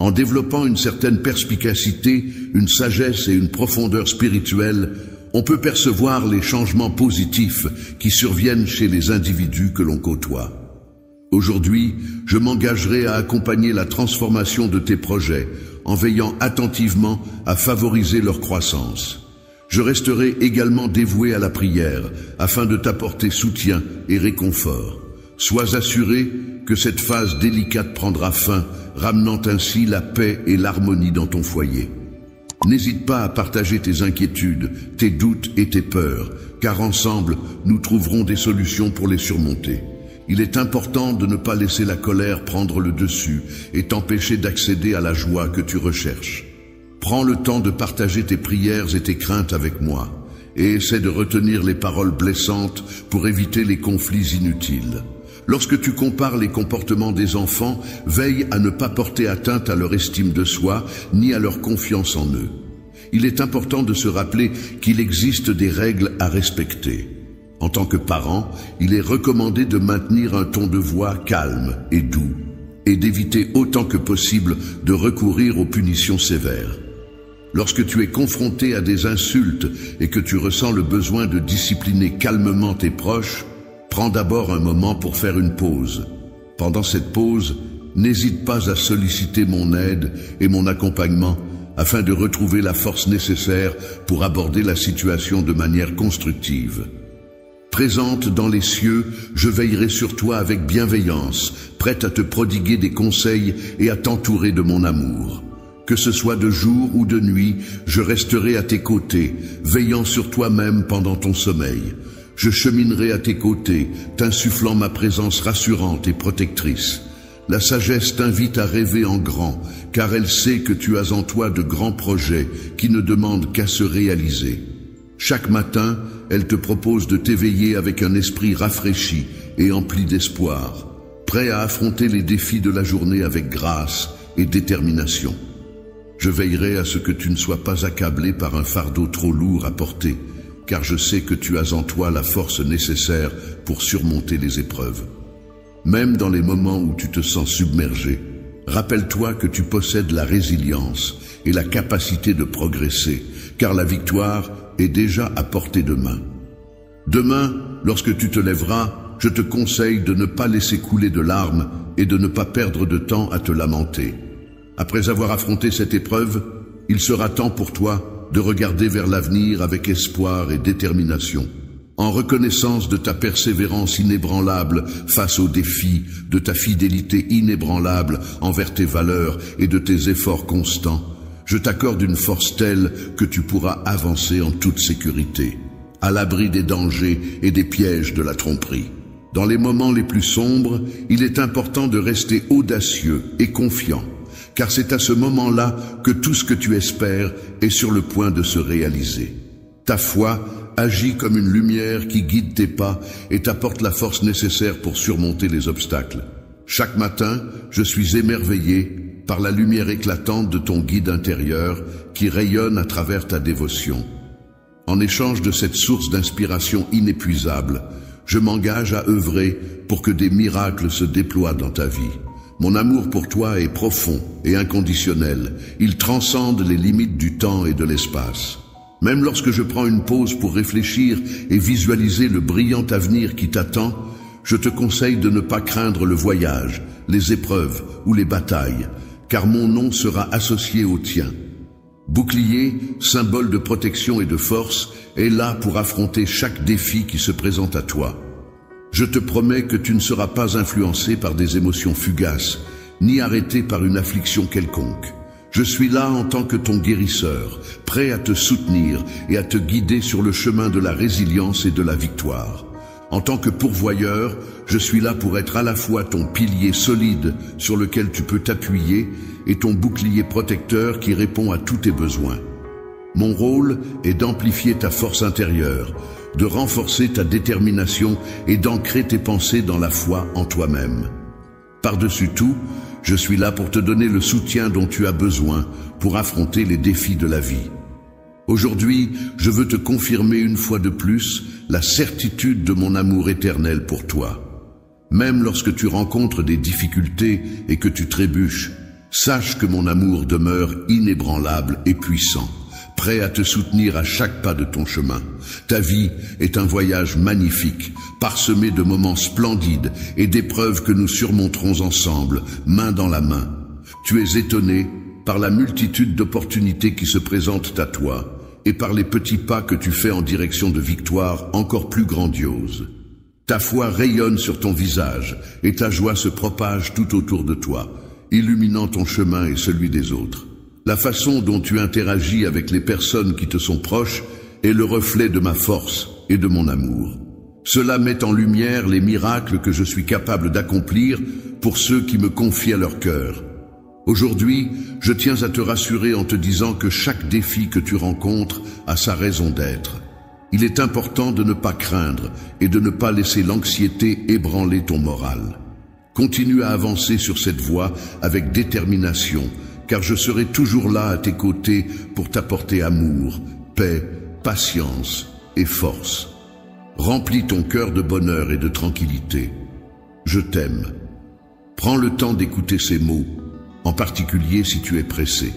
En développant une certaine perspicacité, une sagesse et une profondeur spirituelle, on peut percevoir les changements positifs qui surviennent chez les individus que l'on côtoie. Aujourd'hui, je m'engagerai à accompagner la transformation de tes projets en veillant attentivement à favoriser leur croissance. Je resterai également dévoué à la prière afin de t'apporter soutien et réconfort. Sois assuré que cette phase délicate prendra fin, ramenant ainsi la paix et l'harmonie dans ton foyer. N'hésite pas à partager tes inquiétudes, tes doutes et tes peurs, car ensemble, nous trouverons des solutions pour les surmonter. Il est important de ne pas laisser la colère prendre le dessus et t'empêcher d'accéder à la joie que tu recherches. Prends le temps de partager tes prières et tes craintes avec moi, et essaie de retenir les paroles blessantes pour éviter les conflits inutiles. Lorsque tu compares les comportements des enfants, veille à ne pas porter atteinte à leur estime de soi, ni à leur confiance en eux. Il est important de se rappeler qu'il existe des règles à respecter. En tant que parent, il est recommandé de maintenir un ton de voix calme et doux, et d'éviter autant que possible de recourir aux punitions sévères. Lorsque tu es confronté à des insultes et que tu ressens le besoin de discipliner calmement tes proches, prends d'abord un moment pour faire une pause. Pendant cette pause, n'hésite pas à solliciter mon aide et mon accompagnement afin de retrouver la force nécessaire pour aborder la situation de manière constructive. Présente dans les cieux, je veillerai sur toi avec bienveillance, prête à te prodiguer des conseils et à t'entourer de mon amour. Que ce soit de jour ou de nuit, je resterai à tes côtés, veillant sur toi-même pendant ton sommeil. Je cheminerai à tes côtés, t'insufflant ma présence rassurante et protectrice. La sagesse t'invite à rêver en grand, car elle sait que tu as en toi de grands projets qui ne demandent qu'à se réaliser. Chaque matin, elle te propose de t'éveiller avec un esprit rafraîchi et empli d'espoir. prêt à affronter les défis de la journée avec grâce et détermination. Je veillerai à ce que tu ne sois pas accablé par un fardeau trop lourd à porter, car je sais que tu as en toi la force nécessaire pour surmonter les épreuves. Même dans les moments où tu te sens submergé, rappelle-toi que tu possèdes la résilience et la capacité de progresser, car la victoire est déjà à portée de main. Demain, lorsque tu te lèveras, je te conseille de ne pas laisser couler de larmes et de ne pas perdre de temps à te lamenter. Après avoir affronté cette épreuve, il sera temps pour toi de regarder vers l'avenir avec espoir et détermination, en reconnaissance de ta persévérance inébranlable face aux défis, de ta fidélité inébranlable envers tes valeurs et de tes efforts constants. Je t'accorde une force telle que tu pourras avancer en toute sécurité, à l'abri des dangers et des pièges de la tromperie. Dans les moments les plus sombres, il est important de rester audacieux et confiant, car c'est à ce moment-là que tout ce que tu espères est sur le point de se réaliser. Ta foi agit comme une lumière qui guide tes pas et t'apporte la force nécessaire pour surmonter les obstacles. Chaque matin, je suis émerveillé par la lumière éclatante de ton guide intérieur qui rayonne à travers ta dévotion. En échange de cette source d'inspiration inépuisable, je m'engage à œuvrer pour que des miracles se déploient dans ta vie. Mon amour pour toi est profond et inconditionnel. Il transcende les limites du temps et de l'espace. Même lorsque je prends une pause pour réfléchir et visualiser le brillant avenir qui t'attend, je te conseille de ne pas craindre le voyage, les épreuves ou les batailles, car mon nom sera associé au tien. Bouclier, symbole de protection et de force, est là pour affronter chaque défi qui se présente à toi. Je te promets que tu ne seras pas influencé par des émotions fugaces, ni arrêté par une affliction quelconque. Je suis là en tant que ton guérisseur, prêt à te soutenir et à te guider sur le chemin de la résilience et de la victoire. En tant que pourvoyeur, je suis là pour être à la fois ton pilier solide sur lequel tu peux t'appuyer et ton bouclier protecteur qui répond à tous tes besoins. Mon rôle est d'amplifier ta force intérieure, de renforcer ta détermination et d'ancrer tes pensées dans la foi en toi-même. Par-dessus tout, je suis là pour te donner le soutien dont tu as besoin pour affronter les défis de la vie. Aujourd'hui, je veux te confirmer une fois de plus la certitude de mon amour éternel pour toi. Même lorsque tu rencontres des difficultés et que tu trébuches, sache que mon amour demeure inébranlable et puissant, prêt à te soutenir à chaque pas de ton chemin. Ta vie est un voyage magnifique, parsemé de moments splendides et d'épreuves que nous surmonterons ensemble, main dans la main. Tu es étonné par la multitude d'opportunités qui se présentent à toi et par les petits pas que tu fais en direction de victoires encore plus grandioses. Ta foi rayonne sur ton visage et ta joie se propage tout autour de toi, illuminant ton chemin et celui des autres. La façon dont tu interagis avec les personnes qui te sont proches est le reflet de ma force et de mon amour. Cela met en lumière les miracles que je suis capable d'accomplir pour ceux qui me confient à leur cœur. Aujourd'hui, je tiens à te rassurer en te disant que chaque défi que tu rencontres a sa raison d'être. Il est important de ne pas craindre et de ne pas laisser l'anxiété ébranler ton moral. Continue à avancer sur cette voie avec détermination, car je serai toujours là à tes côtés pour t'apporter amour, paix, patience et force. Remplis ton cœur de bonheur et de tranquillité. Je t'aime. Prends le temps d'écouter ces mots, en particulier si tu es pressé.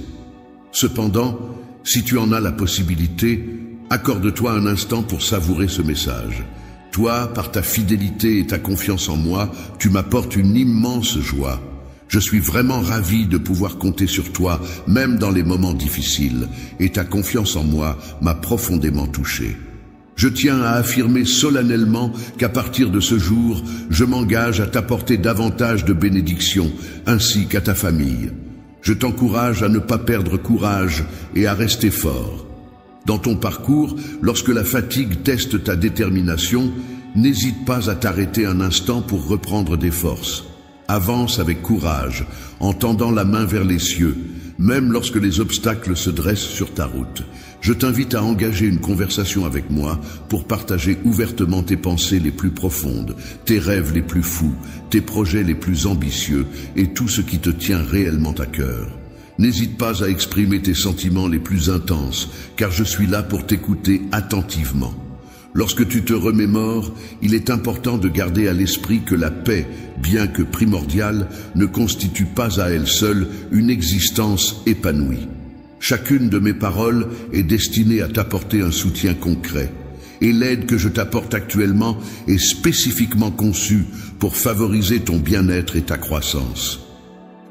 Cependant, si tu en as la possibilité, accorde-toi un instant pour savourer ce message. Toi, par ta fidélité et ta confiance en moi, tu m'apportes une immense joie. Je suis vraiment ravi de pouvoir compter sur toi, même dans les moments difficiles, et ta confiance en moi m'a profondément touché. Je tiens à affirmer solennellement qu'à partir de ce jour, je m'engage à t'apporter davantage de bénédictions, ainsi qu'à ta famille. Je t'encourage à ne pas perdre courage et à rester fort. Dans ton parcours, lorsque la fatigue teste ta détermination, n'hésite pas à t'arrêter un instant pour reprendre des forces. Avance avec courage, en tendant la main vers les cieux, même lorsque les obstacles se dressent sur ta route. Je t'invite à engager une conversation avec moi pour partager ouvertement tes pensées les plus profondes, tes rêves les plus fous, tes projets les plus ambitieux et tout ce qui te tient réellement à cœur. N'hésite pas à exprimer tes sentiments les plus intenses, car je suis là pour t'écouter attentivement. Lorsque tu te remémores, il est important de garder à l'esprit que la paix, bien que primordiale, ne constitue pas à elle seule une existence épanouie. Chacune de mes paroles est destinée à t'apporter un soutien concret, et l'aide que je t'apporte actuellement est spécifiquement conçue pour favoriser ton bien-être et ta croissance.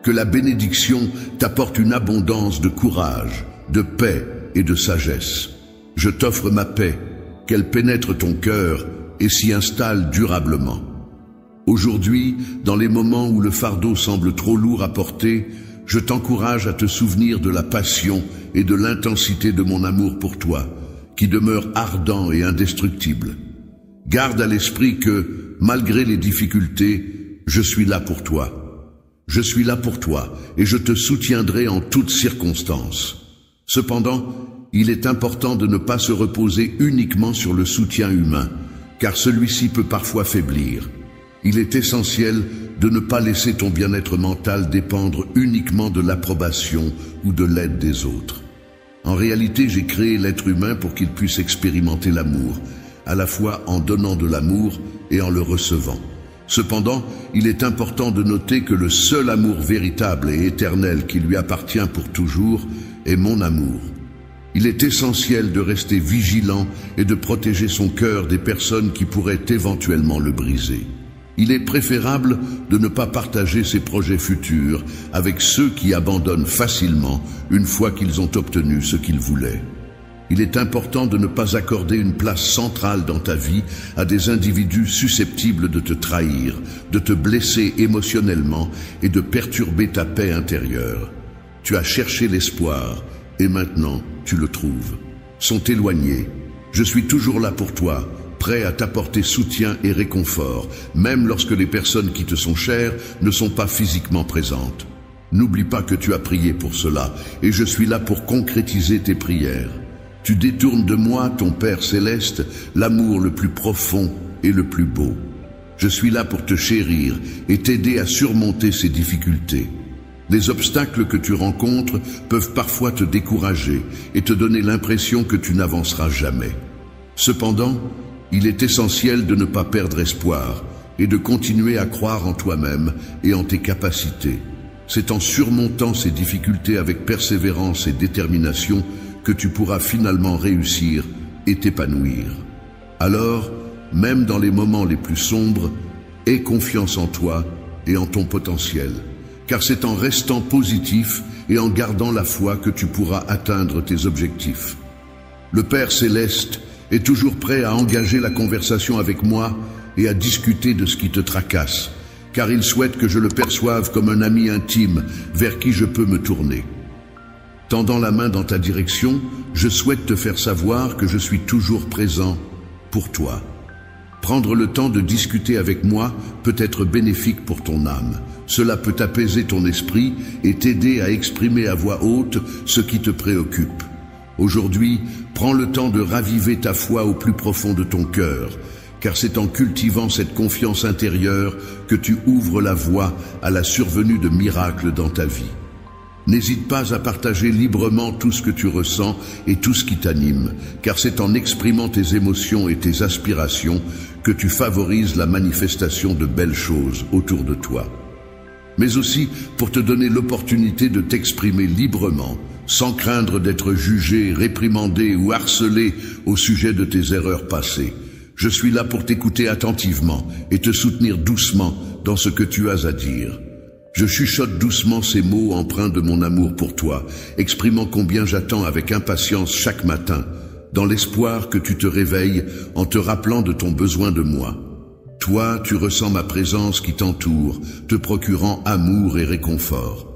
Que la bénédiction t'apporte une abondance de courage, de paix et de sagesse. Je t'offre ma paix, qu'elle pénètre ton cœur et s'y installe durablement. Aujourd'hui, dans les moments où le fardeau semble trop lourd à porter, je t'encourage à te souvenir de la passion et de l'intensité de mon amour pour toi, qui demeure ardent et indestructible. Garde à l'esprit que, malgré les difficultés, je suis là pour toi. Je suis là pour toi et je te soutiendrai en toutes circonstances. Cependant, il est important de ne pas se reposer uniquement sur le soutien humain, car celui-ci peut parfois faiblir. Il est essentiel de ne pas laisser ton bien-être mental dépendre uniquement de l'approbation ou de l'aide des autres. En réalité, j'ai créé l'être humain pour qu'il puisse expérimenter l'amour, à la fois en donnant de l'amour et en le recevant. Cependant, il est important de noter que le seul amour véritable et éternel qui lui appartient pour toujours est mon amour. Il est essentiel de rester vigilant et de protéger son cœur des personnes qui pourraient éventuellement le briser. Il est préférable de ne pas partager ses projets futurs avec ceux qui abandonnent facilement une fois qu'ils ont obtenu ce qu'ils voulaient. Il est important de ne pas accorder une place centrale dans ta vie à des individus susceptibles de te trahir, de te blesser émotionnellement et de perturber ta paix intérieure. Tu as cherché l'espoir et maintenant tu le trouves. Sont éloignés. Je suis toujours là pour toi, prêt à t'apporter soutien et réconfort, même lorsque les personnes qui te sont chères ne sont pas physiquement présentes. N'oublie pas que tu as prié pour cela et je suis là pour concrétiser tes prières. Tu détournes de moi, ton Père céleste, l'amour le plus profond et le plus beau. Je suis là pour te chérir et t'aider à surmonter ces difficultés. Les obstacles que tu rencontres peuvent parfois te décourager et te donner l'impression que tu n'avanceras jamais. Cependant, il est essentiel de ne pas perdre espoir et de continuer à croire en toi-même et en tes capacités. C'est en surmontant ces difficultés avec persévérance et détermination que tu pourras finalement réussir et t'épanouir. Alors, même dans les moments les plus sombres, aie confiance en toi et en ton potentiel, car c'est en restant positif et en gardant la foi que tu pourras atteindre tes objectifs. Le Père Céleste est toujours prêt à engager la conversation avec moi et à discuter de ce qui te tracasse, car il souhaite que je le perçoive comme un ami intime vers qui je peux me tourner. Tendant la main dans ta direction, je souhaite te faire savoir que je suis toujours présent pour toi. Prendre le temps de discuter avec moi peut être bénéfique pour ton âme. Cela peut apaiser ton esprit et t'aider à exprimer à voix haute ce qui te préoccupe. Aujourd'hui, prends le temps de raviver ta foi au plus profond de ton cœur, car c'est en cultivant cette confiance intérieure que tu ouvres la voie à la survenue de miracles dans ta vie. N'hésite pas à partager librement tout ce que tu ressens et tout ce qui t'anime, car c'est en exprimant tes émotions et tes aspirations que tu favorises la manifestation de belles choses autour de toi. Mais aussi pour te donner l'opportunité de t'exprimer librement, sans craindre d'être jugé, réprimandé ou harcelé au sujet de tes erreurs passées. Je suis là pour t'écouter attentivement et te soutenir doucement dans ce que tu as à dire. Je chuchote doucement ces mots empreints de mon amour pour toi, exprimant combien j'attends avec impatience chaque matin, dans l'espoir que tu te réveilles en te rappelant de ton besoin de moi. Toi, tu ressens ma présence qui t'entoure, te procurant amour et réconfort.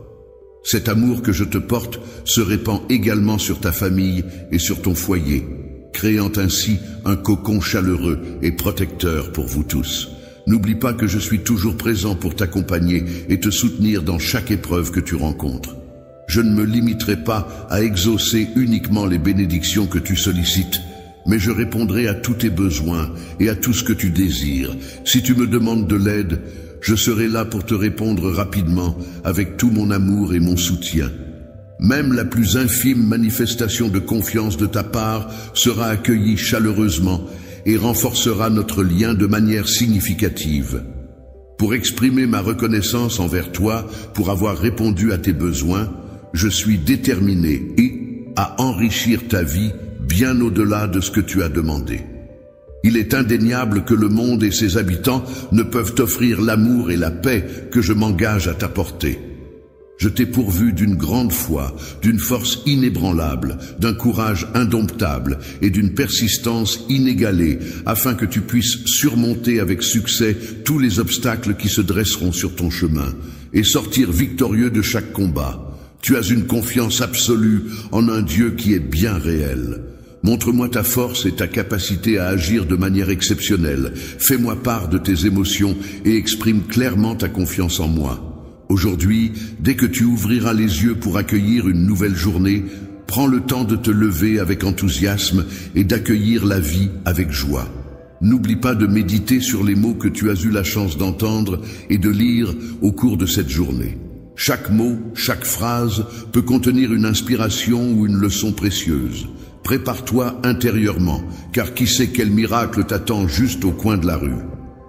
Cet amour que je te porte se répand également sur ta famille et sur ton foyer, créant ainsi un cocon chaleureux et protecteur pour vous tous. N'oublie pas que je suis toujours présent pour t'accompagner et te soutenir dans chaque épreuve que tu rencontres. Je ne me limiterai pas à exaucer uniquement les bénédictions que tu sollicites, mais je répondrai à tous tes besoins et à tout ce que tu désires. Si tu me demandes de l'aide, je serai là pour te répondre rapidement avec tout mon amour et mon soutien. Même la plus infime manifestation de confiance de ta part sera accueillie chaleureusement et renforcera notre lien de manière significative. Pour exprimer ma reconnaissance envers toi, pour avoir répondu à tes besoins, je suis déterminé à enrichir ta vie bien au-delà de ce que tu as demandé. Il est indéniable que le monde et ses habitants ne peuvent t'offrir l'amour et la paix que je m'engage à t'apporter. Je t'ai pourvu d'une grande foi, d'une force inébranlable, d'un courage indomptable et d'une persistance inégalée, afin que tu puisses surmonter avec succès tous les obstacles qui se dresseront sur ton chemin et sortir victorieux de chaque combat. Tu as une confiance absolue en un Dieu qui est bien réel. Montre-moi ta force et ta capacité à agir de manière exceptionnelle. Fais-moi part de tes émotions et exprime clairement ta confiance en moi. Aujourd'hui, dès que tu ouvriras les yeux pour accueillir une nouvelle journée, prends le temps de te lever avec enthousiasme et d'accueillir la vie avec joie. N'oublie pas de méditer sur les mots que tu as eu la chance d'entendre et de lire au cours de cette journée. Chaque mot, chaque phrase peut contenir une inspiration ou une leçon précieuse. Prépare-toi intérieurement, car qui sait quel miracle t'attend juste au coin de la rue.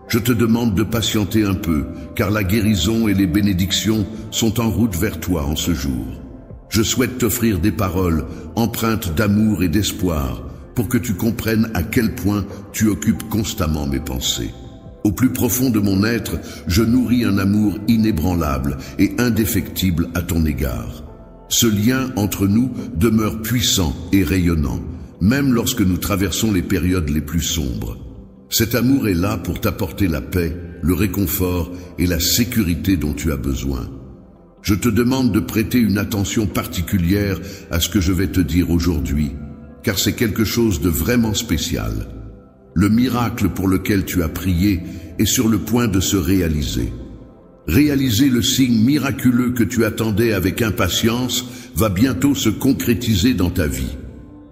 Je te demande de patienter un peu, car la guérison et les bénédictions sont en route vers toi en ce jour. Je souhaite t'offrir des paroles empreintes d'amour et d'espoir, pour que tu comprennes à quel point tu occupes constamment mes pensées. Au plus profond de mon être, je nourris un amour inébranlable et indéfectible à ton égard. Ce lien entre nous demeure puissant et rayonnant, même lorsque nous traversons les périodes les plus sombres. Cet amour est là pour t'apporter la paix, le réconfort et la sécurité dont tu as besoin. Je te demande de prêter une attention particulière à ce que je vais te dire aujourd'hui, car c'est quelque chose de vraiment spécial. Le miracle pour lequel tu as prié est sur le point de se réaliser. Réaliser le signe miraculeux que tu attendais avec impatience va bientôt se concrétiser dans ta vie.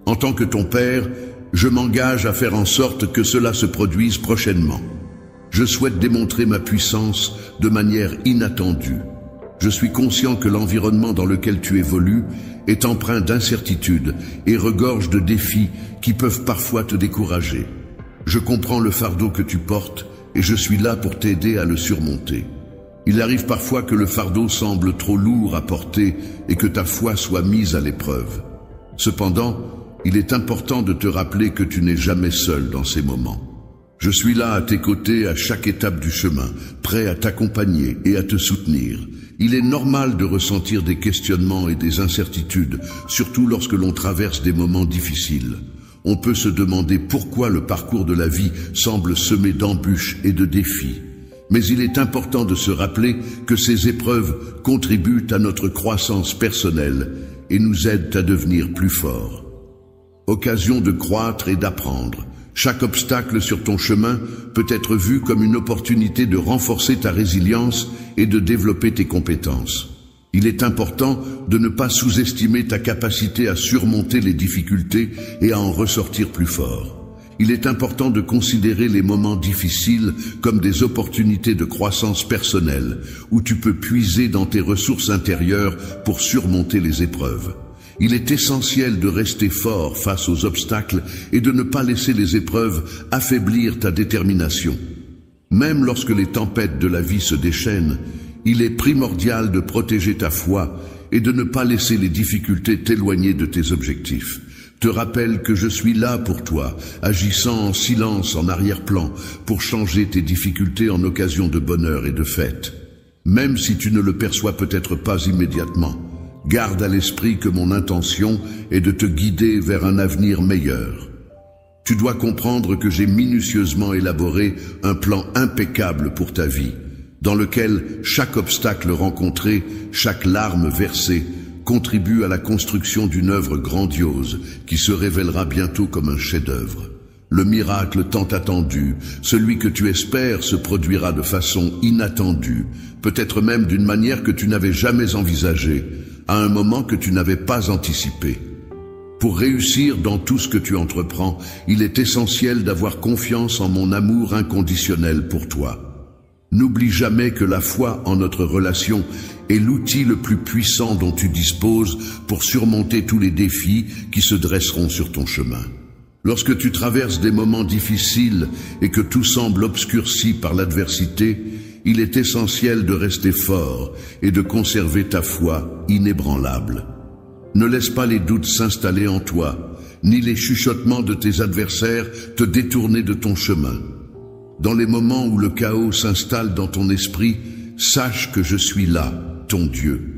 En tant que ton père, je m'engage à faire en sorte que cela se produise prochainement. Je souhaite démontrer ma puissance de manière inattendue. Je suis conscient que l'environnement dans lequel tu évolues est empreint d'incertitudes et regorge de défis qui peuvent parfois te décourager. Je comprends le fardeau que tu portes et je suis là pour t'aider à le surmonter. Il arrive parfois que le fardeau semble trop lourd à porter et que ta foi soit mise à l'épreuve. Cependant, il est important de te rappeler que tu n'es jamais seul dans ces moments. Je suis là à tes côtés à chaque étape du chemin, prêt à t'accompagner et à te soutenir. Il est normal de ressentir des questionnements et des incertitudes, surtout lorsque l'on traverse des moments difficiles. On peut se demander pourquoi le parcours de la vie semble semé d'embûches et de défis. Mais il est important de se rappeler que ces épreuves contribuent à notre croissance personnelle et nous aident à devenir plus forts. Occasion de croître et d'apprendre. Chaque obstacle sur ton chemin peut être vu comme une opportunité de renforcer ta résilience et de développer tes compétences. Il est important de ne pas sous-estimer ta capacité à surmonter les difficultés et à en ressortir plus fort. Il est important de considérer les moments difficiles comme des opportunités de croissance personnelle, où tu peux puiser dans tes ressources intérieures pour surmonter les épreuves. Il est essentiel de rester fort face aux obstacles et de ne pas laisser les épreuves affaiblir ta détermination. Même lorsque les tempêtes de la vie se déchaînent, il est primordial de protéger ta foi et de ne pas laisser les difficultés t'éloigner de tes objectifs. Te rappelle que je suis là pour toi, agissant en silence en arrière-plan pour changer tes difficultés en occasion de bonheur et de fête. Même si tu ne le perçois peut-être pas immédiatement, garde à l'esprit que mon intention est de te guider vers un avenir meilleur. Tu dois comprendre que j'ai minutieusement élaboré un plan impeccable pour ta vie, dans lequel chaque obstacle rencontré, chaque larme versée, contribue à la construction d'une œuvre grandiose qui se révélera bientôt comme un chef-d'œuvre. Le miracle tant attendu, celui que tu espères, se produira de façon inattendue, peut-être même d'une manière que tu n'avais jamais envisagée, à un moment que tu n'avais pas anticipé. Pour réussir dans tout ce que tu entreprends, il est essentiel d'avoir confiance en mon amour inconditionnel pour toi. N'oublie jamais que la foi en notre relation est l'outil le plus puissant dont tu disposes pour surmonter tous les défis qui se dresseront sur ton chemin. Lorsque tu traverses des moments difficiles et que tout semble obscurci par l'adversité, il est essentiel de rester fort et de conserver ta foi inébranlable. Ne laisse pas les doutes s'installer en toi, ni les chuchotements de tes adversaires te détourner de ton chemin. Dans les moments où le chaos s'installe dans ton esprit, sache que je suis là, ton Dieu.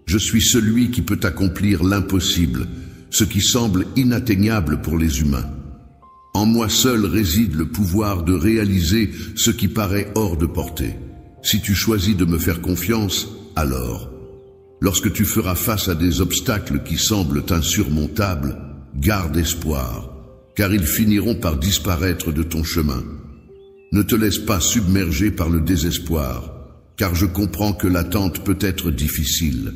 Je suis celui qui peut accomplir l'impossible, ce qui semble inatteignable pour les humains. En moi seul réside le pouvoir de réaliser ce qui paraît hors de portée. Si tu choisis de me faire confiance, alors, lorsque tu feras face à des obstacles qui semblent insurmontables, garde espoir, car ils finiront par disparaître de ton chemin. Ne te laisse pas submerger par le désespoir, car je comprends que l'attente peut être difficile.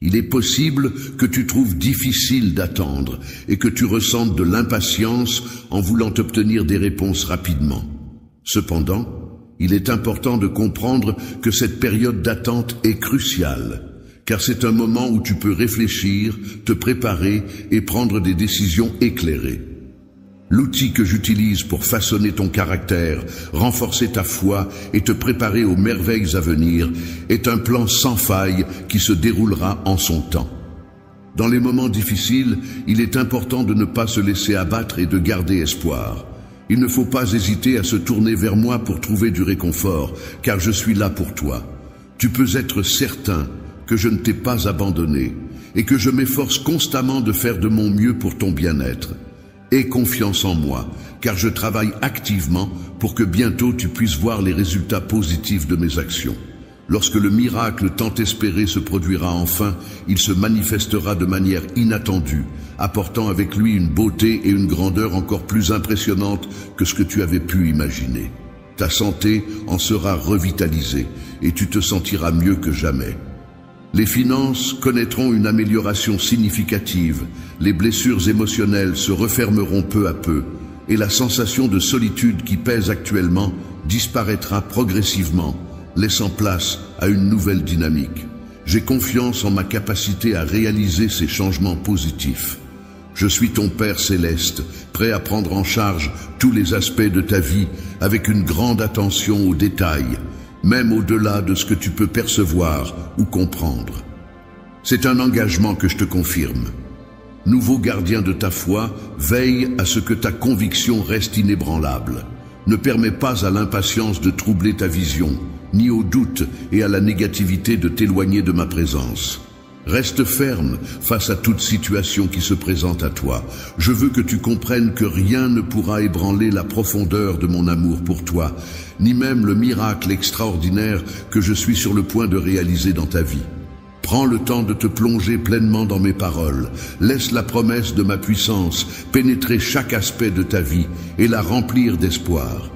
Il est possible que tu trouves difficile d'attendre et que tu ressentes de l'impatience en voulant obtenir des réponses rapidement. Cependant, il est important de comprendre que cette période d'attente est cruciale, car c'est un moment où tu peux réfléchir, te préparer et prendre des décisions éclairées. L'outil que j'utilise pour façonner ton caractère, renforcer ta foi et te préparer aux merveilles à venir est un plan sans faille qui se déroulera en son temps. Dans les moments difficiles, il est important de ne pas se laisser abattre et de garder espoir. Il ne faut pas hésiter à se tourner vers moi pour trouver du réconfort, car je suis là pour toi. Tu peux être certain que je ne t'ai pas abandonné et que je m'efforce constamment de faire de mon mieux pour ton bien-être. Aie confiance en moi, car je travaille activement pour que bientôt tu puisses voir les résultats positifs de mes actions. Lorsque le miracle tant espéré se produira enfin, il se manifestera de manière inattendue, apportant avec lui une beauté et une grandeur encore plus impressionnantes que ce que tu avais pu imaginer. Ta santé en sera revitalisée et tu te sentiras mieux que jamais. Les finances connaîtront une amélioration significative, les blessures émotionnelles se refermeront peu à peu, et la sensation de solitude qui pèse actuellement disparaîtra progressivement, laissant place à une nouvelle dynamique. J'ai confiance en ma capacité à réaliser ces changements positifs. Je suis ton Père céleste, prêt à prendre en charge tous les aspects de ta vie avec une grande attention aux détails, même au-delà de ce que tu peux percevoir ou comprendre. C'est un engagement que je te confirme. Nouveau gardien de ta foi, veille à ce que ta conviction reste inébranlable. Ne permets pas à l'impatience de troubler ta vision, ni au doute et à la négativité de t'éloigner de ma présence. Reste ferme face à toute situation qui se présente à toi. Je veux que tu comprennes que rien ne pourra ébranler la profondeur de mon amour pour toi, ni même le miracle extraordinaire que je suis sur le point de réaliser dans ta vie. Prends le temps de te plonger pleinement dans mes paroles. Laisse la promesse de ma puissance pénétrer chaque aspect de ta vie et la remplir d'espoir.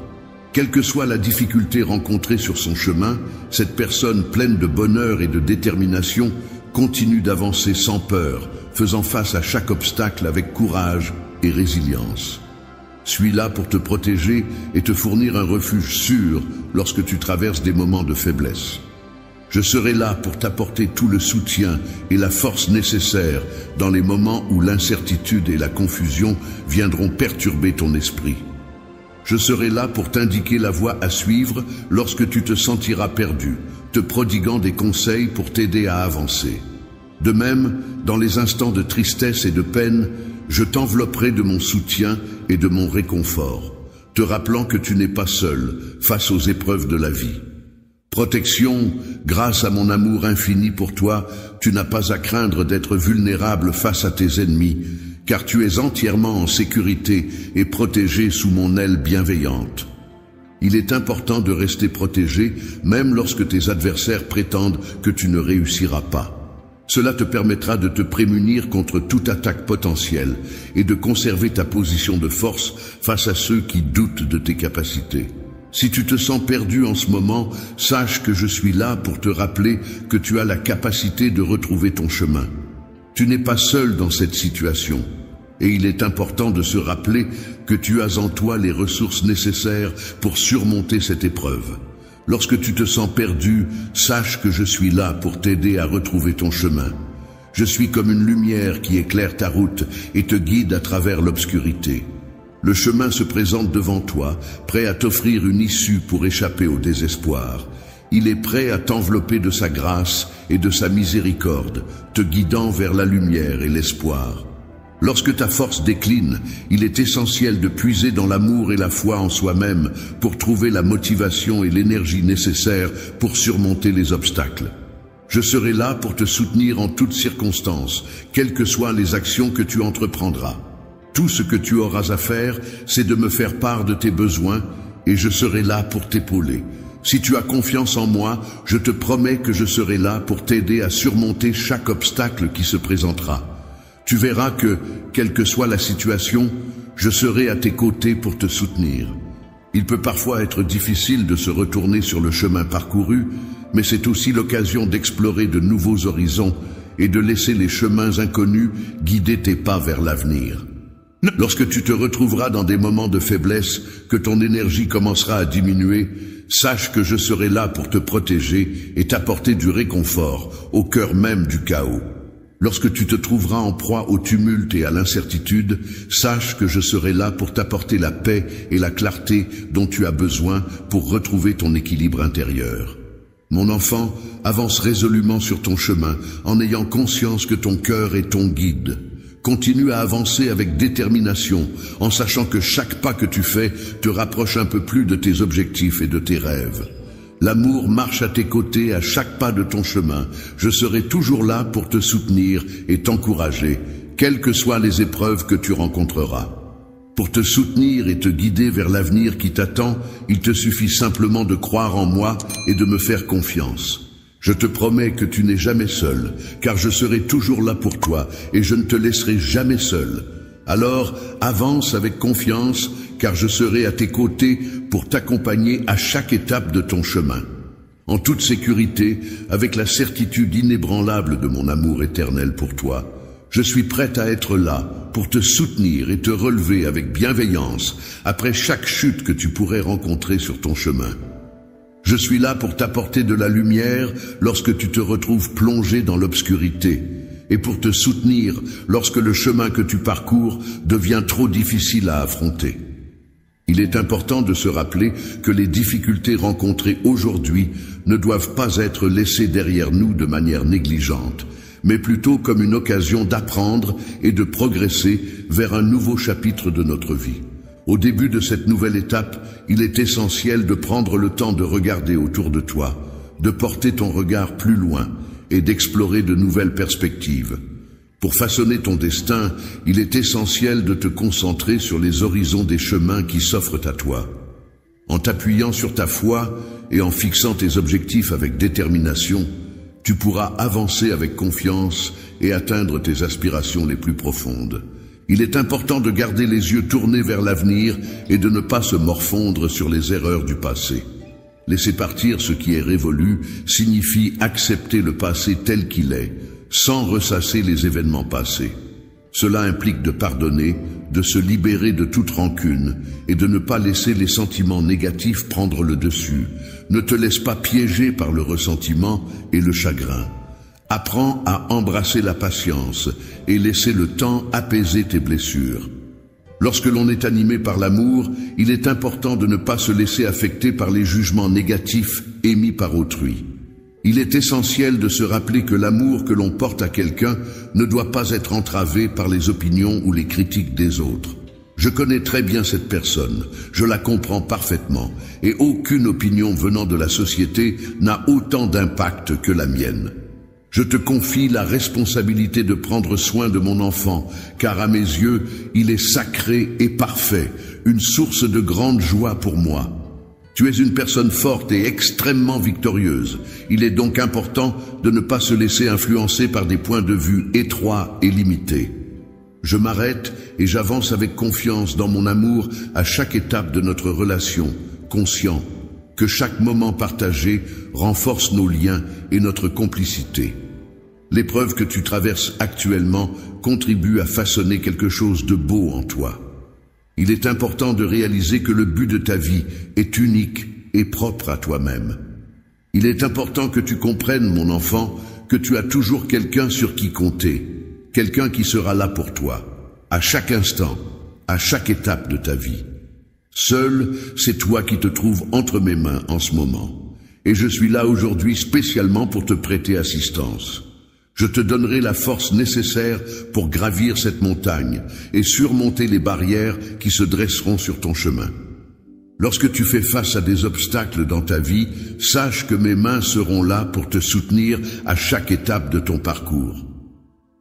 Quelle que soit la difficulté rencontrée sur son chemin, cette personne pleine de bonheur et de détermination continue d'avancer sans peur, faisant face à chaque obstacle avec courage et résilience. Suis là pour te protéger et te fournir un refuge sûr lorsque tu traverses des moments de faiblesse. Je serai là pour t'apporter tout le soutien et la force nécessaires dans les moments où l'incertitude et la confusion viendront perturber ton esprit. Je serai là pour t'indiquer la voie à suivre lorsque tu te sentiras perdu, te prodiguant des conseils pour t'aider à avancer. De même, dans les instants de tristesse et de peine, je t'envelopperai de mon soutien et de mon réconfort, te rappelant que tu n'es pas seul face aux épreuves de la vie. Protection, grâce à mon amour infini pour toi, tu n'as pas à craindre d'être vulnérable face à tes ennemis, car tu es entièrement en sécurité et protégé sous mon aile bienveillante. Il est important de rester protégé, même lorsque tes adversaires prétendent que tu ne réussiras pas. Cela te permettra de te prémunir contre toute attaque potentielle et de conserver ta position de force face à ceux qui doutent de tes capacités. Si tu te sens perdu en ce moment, sache que je suis là pour te rappeler que tu as la capacité de retrouver ton chemin. Tu n'es pas seul dans cette situation. Et il est important de se rappeler que tu as en toi les ressources nécessaires pour surmonter cette épreuve. Lorsque tu te sens perdu, sache que je suis là pour t'aider à retrouver ton chemin. Je suis comme une lumière qui éclaire ta route et te guide à travers l'obscurité. Le chemin se présente devant toi, prêt à t'offrir une issue pour échapper au désespoir. Il est prêt à t'envelopper de sa grâce et de sa miséricorde, te guidant vers la lumière et l'espoir. Lorsque ta force décline, il est essentiel de puiser dans l'amour et la foi en soi-même pour trouver la motivation et l'énergie nécessaires pour surmonter les obstacles. Je serai là pour te soutenir en toutes circonstances, quelles que soient les actions que tu entreprendras. Tout ce que tu auras à faire, c'est de me faire part de tes besoins et je serai là pour t'épauler. Si tu as confiance en moi, je te promets que je serai là pour t'aider à surmonter chaque obstacle qui se présentera. Tu verras que, quelle que soit la situation, je serai à tes côtés pour te soutenir. Il peut parfois être difficile de se retourner sur le chemin parcouru, mais c'est aussi l'occasion d'explorer de nouveaux horizons et de laisser les chemins inconnus guider tes pas vers l'avenir. Lorsque tu te retrouveras dans des moments de faiblesse, que ton énergie commencera à diminuer, sache que je serai là pour te protéger et t'apporter du réconfort au cœur même du chaos. Lorsque tu te trouveras en proie au tumulte et à l'incertitude, sache que je serai là pour t'apporter la paix et la clarté dont tu as besoin pour retrouver ton équilibre intérieur. Mon enfant, avance résolument sur ton chemin en ayant conscience que ton cœur est ton guide. Continue à avancer avec détermination en sachant que chaque pas que tu fais te rapproche un peu plus de tes objectifs et de tes rêves. L'amour marche à tes côtés à chaque pas de ton chemin. Je serai toujours là pour te soutenir et t'encourager, quelles que soient les épreuves que tu rencontreras. Pour te soutenir et te guider vers l'avenir qui t'attend, il te suffit simplement de croire en moi et de me faire confiance. Je te promets que tu n'es jamais seul, car je serai toujours là pour toi et je ne te laisserai jamais seul. Alors, avance avec confiance, car je serai à tes côtés pour t'accompagner à chaque étape de ton chemin. En toute sécurité, avec la certitude inébranlable de mon amour éternel pour toi, je suis prête à être là pour te soutenir et te relever avec bienveillance après chaque chute que tu pourrais rencontrer sur ton chemin. Je suis là pour t'apporter de la lumière lorsque tu te retrouves plongé dans l'obscurité et pour te soutenir lorsque le chemin que tu parcours devient trop difficile à affronter. Il est important de se rappeler que les difficultés rencontrées aujourd'hui ne doivent pas être laissées derrière nous de manière négligente, mais plutôt comme une occasion d'apprendre et de progresser vers un nouveau chapitre de notre vie. Au début de cette nouvelle étape, il est essentiel de prendre le temps de regarder autour de toi, de porter ton regard plus loin et d'explorer de nouvelles perspectives. Pour façonner ton destin, il est essentiel de te concentrer sur les horizons des chemins qui s'offrent à toi. En t'appuyant sur ta foi et en fixant tes objectifs avec détermination, tu pourras avancer avec confiance et atteindre tes aspirations les plus profondes. Il est important de garder les yeux tournés vers l'avenir et de ne pas se morfondre sur les erreurs du passé. Laisser partir ce qui est révolu signifie accepter le passé tel qu'il est, sans ressasser les événements passés. Cela implique de pardonner, de se libérer de toute rancune et de ne pas laisser les sentiments négatifs prendre le dessus. Ne te laisse pas piéger par le ressentiment et le chagrin. Apprends à embrasser la patience et laisser le temps apaiser tes blessures. Lorsque l'on est animé par l'amour, il est important de ne pas se laisser affecter par les jugements négatifs émis par autrui. Il est essentiel de se rappeler que l'amour que l'on porte à quelqu'un ne doit pas être entravé par les opinions ou les critiques des autres. Je connais très bien cette personne, je la comprends parfaitement, et aucune opinion venant de la société n'a autant d'impact que la mienne. Je te confie la responsabilité de prendre soin de mon enfant, car à mes yeux, il est sacré et parfait, une source de grande joie pour moi. Tu es une personne forte et extrêmement victorieuse. Il est donc important de ne pas se laisser influencer par des points de vue étroits et limités. Je m'arrête et j'avance avec confiance dans mon amour à chaque étape de notre relation, conscient que chaque moment partagé renforce nos liens et notre complicité. L'épreuve que tu traverses actuellement contribue à façonner quelque chose de beau en toi. Il est important de réaliser que le but de ta vie est unique et propre à toi-même. Il est important que tu comprennes, mon enfant, que tu as toujours quelqu'un sur qui compter, quelqu'un qui sera là pour toi, à chaque instant, à chaque étape de ta vie. Seul, c'est toi qui te trouves entre mes mains en ce moment, et je suis là aujourd'hui spécialement pour te prêter assistance. Je te donnerai la force nécessaire pour gravir cette montagne et surmonter les barrières qui se dresseront sur ton chemin. Lorsque tu fais face à des obstacles dans ta vie, sache que mes mains seront là pour te soutenir à chaque étape de ton parcours.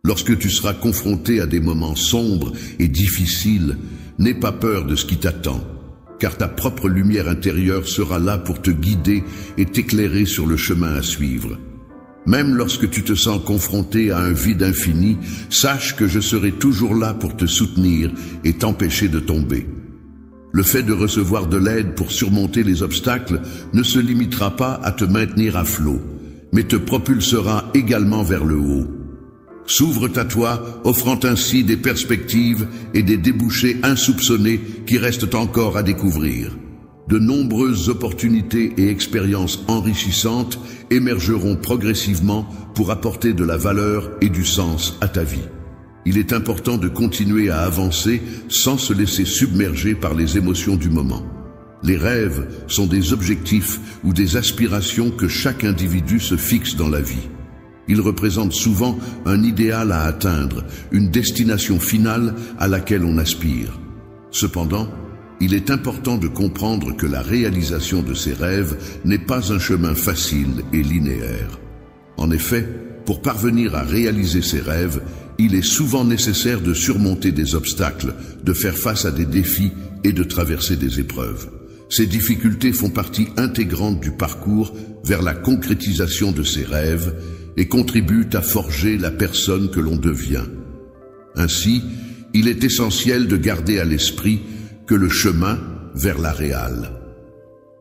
Lorsque tu seras confronté à des moments sombres et difficiles, n'aie pas peur de ce qui t'attend, car ta propre lumière intérieure sera là pour te guider et t'éclairer sur le chemin à suivre. Même lorsque tu te sens confronté à un vide infini, sache que je serai toujours là pour te soutenir et t'empêcher de tomber. Le fait de recevoir de l'aide pour surmonter les obstacles ne se limitera pas à te maintenir à flot, mais te propulsera également vers le haut. S'ouvre à toi, offrant ainsi des perspectives et des débouchés insoupçonnés qui restent encore à découvrir. De nombreuses opportunités et expériences enrichissantes émergeront progressivement pour apporter de la valeur et du sens à ta vie. Il est important de continuer à avancer sans se laisser submerger par les émotions du moment. Les rêves sont des objectifs ou des aspirations que chaque individu se fixe dans la vie. Ils représentent souvent un idéal à atteindre, une destination finale à laquelle on aspire. Cependant, il est important de comprendre que la réalisation de ces rêves n'est pas un chemin facile et linéaire. En effet, pour parvenir à réaliser ces rêves, il est souvent nécessaire de surmonter des obstacles, de faire face à des défis et de traverser des épreuves. Ces difficultés font partie intégrante du parcours vers la concrétisation de ces rêves et contribuent à forger la personne que l'on devient. Ainsi, il est essentiel de garder à l'esprit que le chemin vers la réale.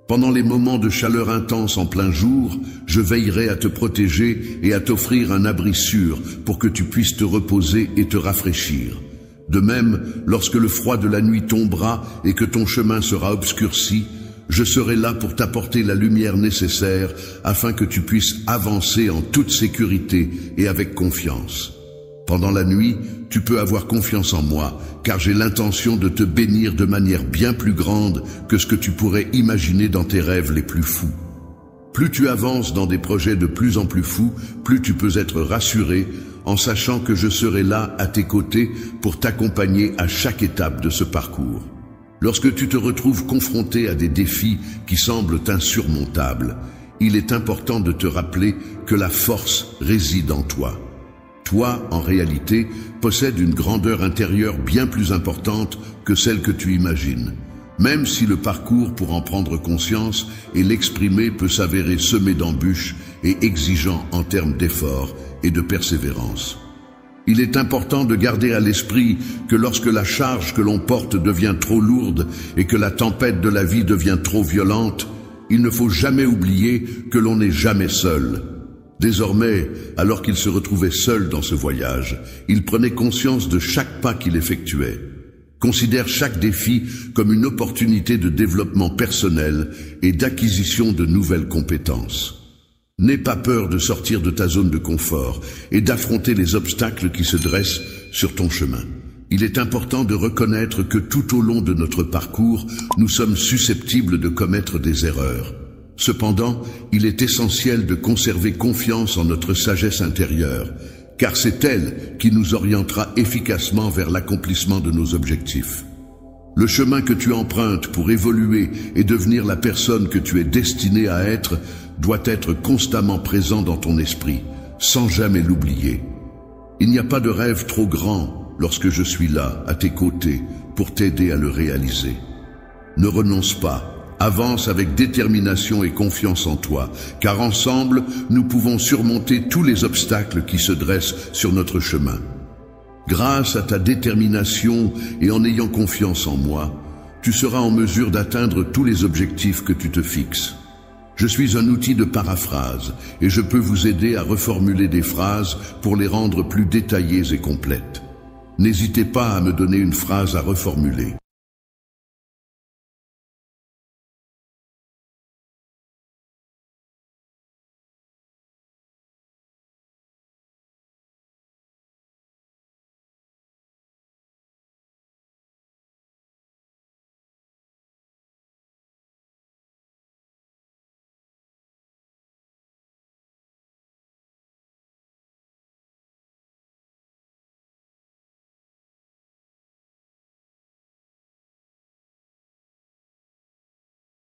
Pendant les moments de chaleur intense en plein jour, je veillerai à te protéger et à t'offrir un abri sûr pour que tu puisses te reposer et te rafraîchir. De même, lorsque le froid de la nuit tombera et que ton chemin sera obscurci, je serai là pour t'apporter la lumière nécessaire afin que tu puisses avancer en toute sécurité et avec confiance. Pendant la nuit, tu peux avoir confiance en moi, car j'ai l'intention de te bénir de manière bien plus grande que ce que tu pourrais imaginer dans tes rêves les plus fous. Plus tu avances dans des projets de plus en plus fous, plus tu peux être rassuré en sachant que je serai là à tes côtés pour t'accompagner à chaque étape de ce parcours. Lorsque tu te retrouves confronté à des défis qui semblent insurmontables, il est important de te rappeler que la force réside en toi. Toi, en réalité, possèdes une grandeur intérieure bien plus importante que celle que tu imagines. Même si le parcours pour en prendre conscience et l'exprimer peut s'avérer semé d'embûches et exigeant en termes d'efforts et de persévérance. Il est important de garder à l'esprit que lorsque la charge que l'on porte devient trop lourde et que la tempête de la vie devient trop violente, il ne faut jamais oublier que l'on n'est jamais seul. Désormais, alors qu'il se retrouvait seul dans ce voyage, il prenait conscience de chaque pas qu'il effectuait. Considère chaque défi comme une opportunité de développement personnel et d'acquisition de nouvelles compétences. N'aie pas peur de sortir de ta zone de confort et d'affronter les obstacles qui se dressent sur ton chemin. Il est important de reconnaître que tout au long de notre parcours, nous sommes susceptibles de commettre des erreurs. Cependant, il est essentiel de conserver confiance en notre sagesse intérieure, car c'est elle qui nous orientera efficacement vers l'accomplissement de nos objectifs. Le chemin que tu empruntes pour évoluer et devenir la personne que tu es destiné à être doit être constamment présent dans ton esprit, sans jamais l'oublier. Il n'y a pas de rêve trop grand lorsque je suis là, à tes côtés, pour t'aider à le réaliser. Ne renonce pas. Avance avec détermination et confiance en toi, car ensemble, nous pouvons surmonter tous les obstacles qui se dressent sur notre chemin. Grâce à ta détermination et en ayant confiance en moi, tu seras en mesure d'atteindre tous les objectifs que tu te fixes. Je suis un outil de paraphrase et je peux vous aider à reformuler des phrases pour les rendre plus détaillées et complètes. N'hésitez pas à me donner une phrase à reformuler.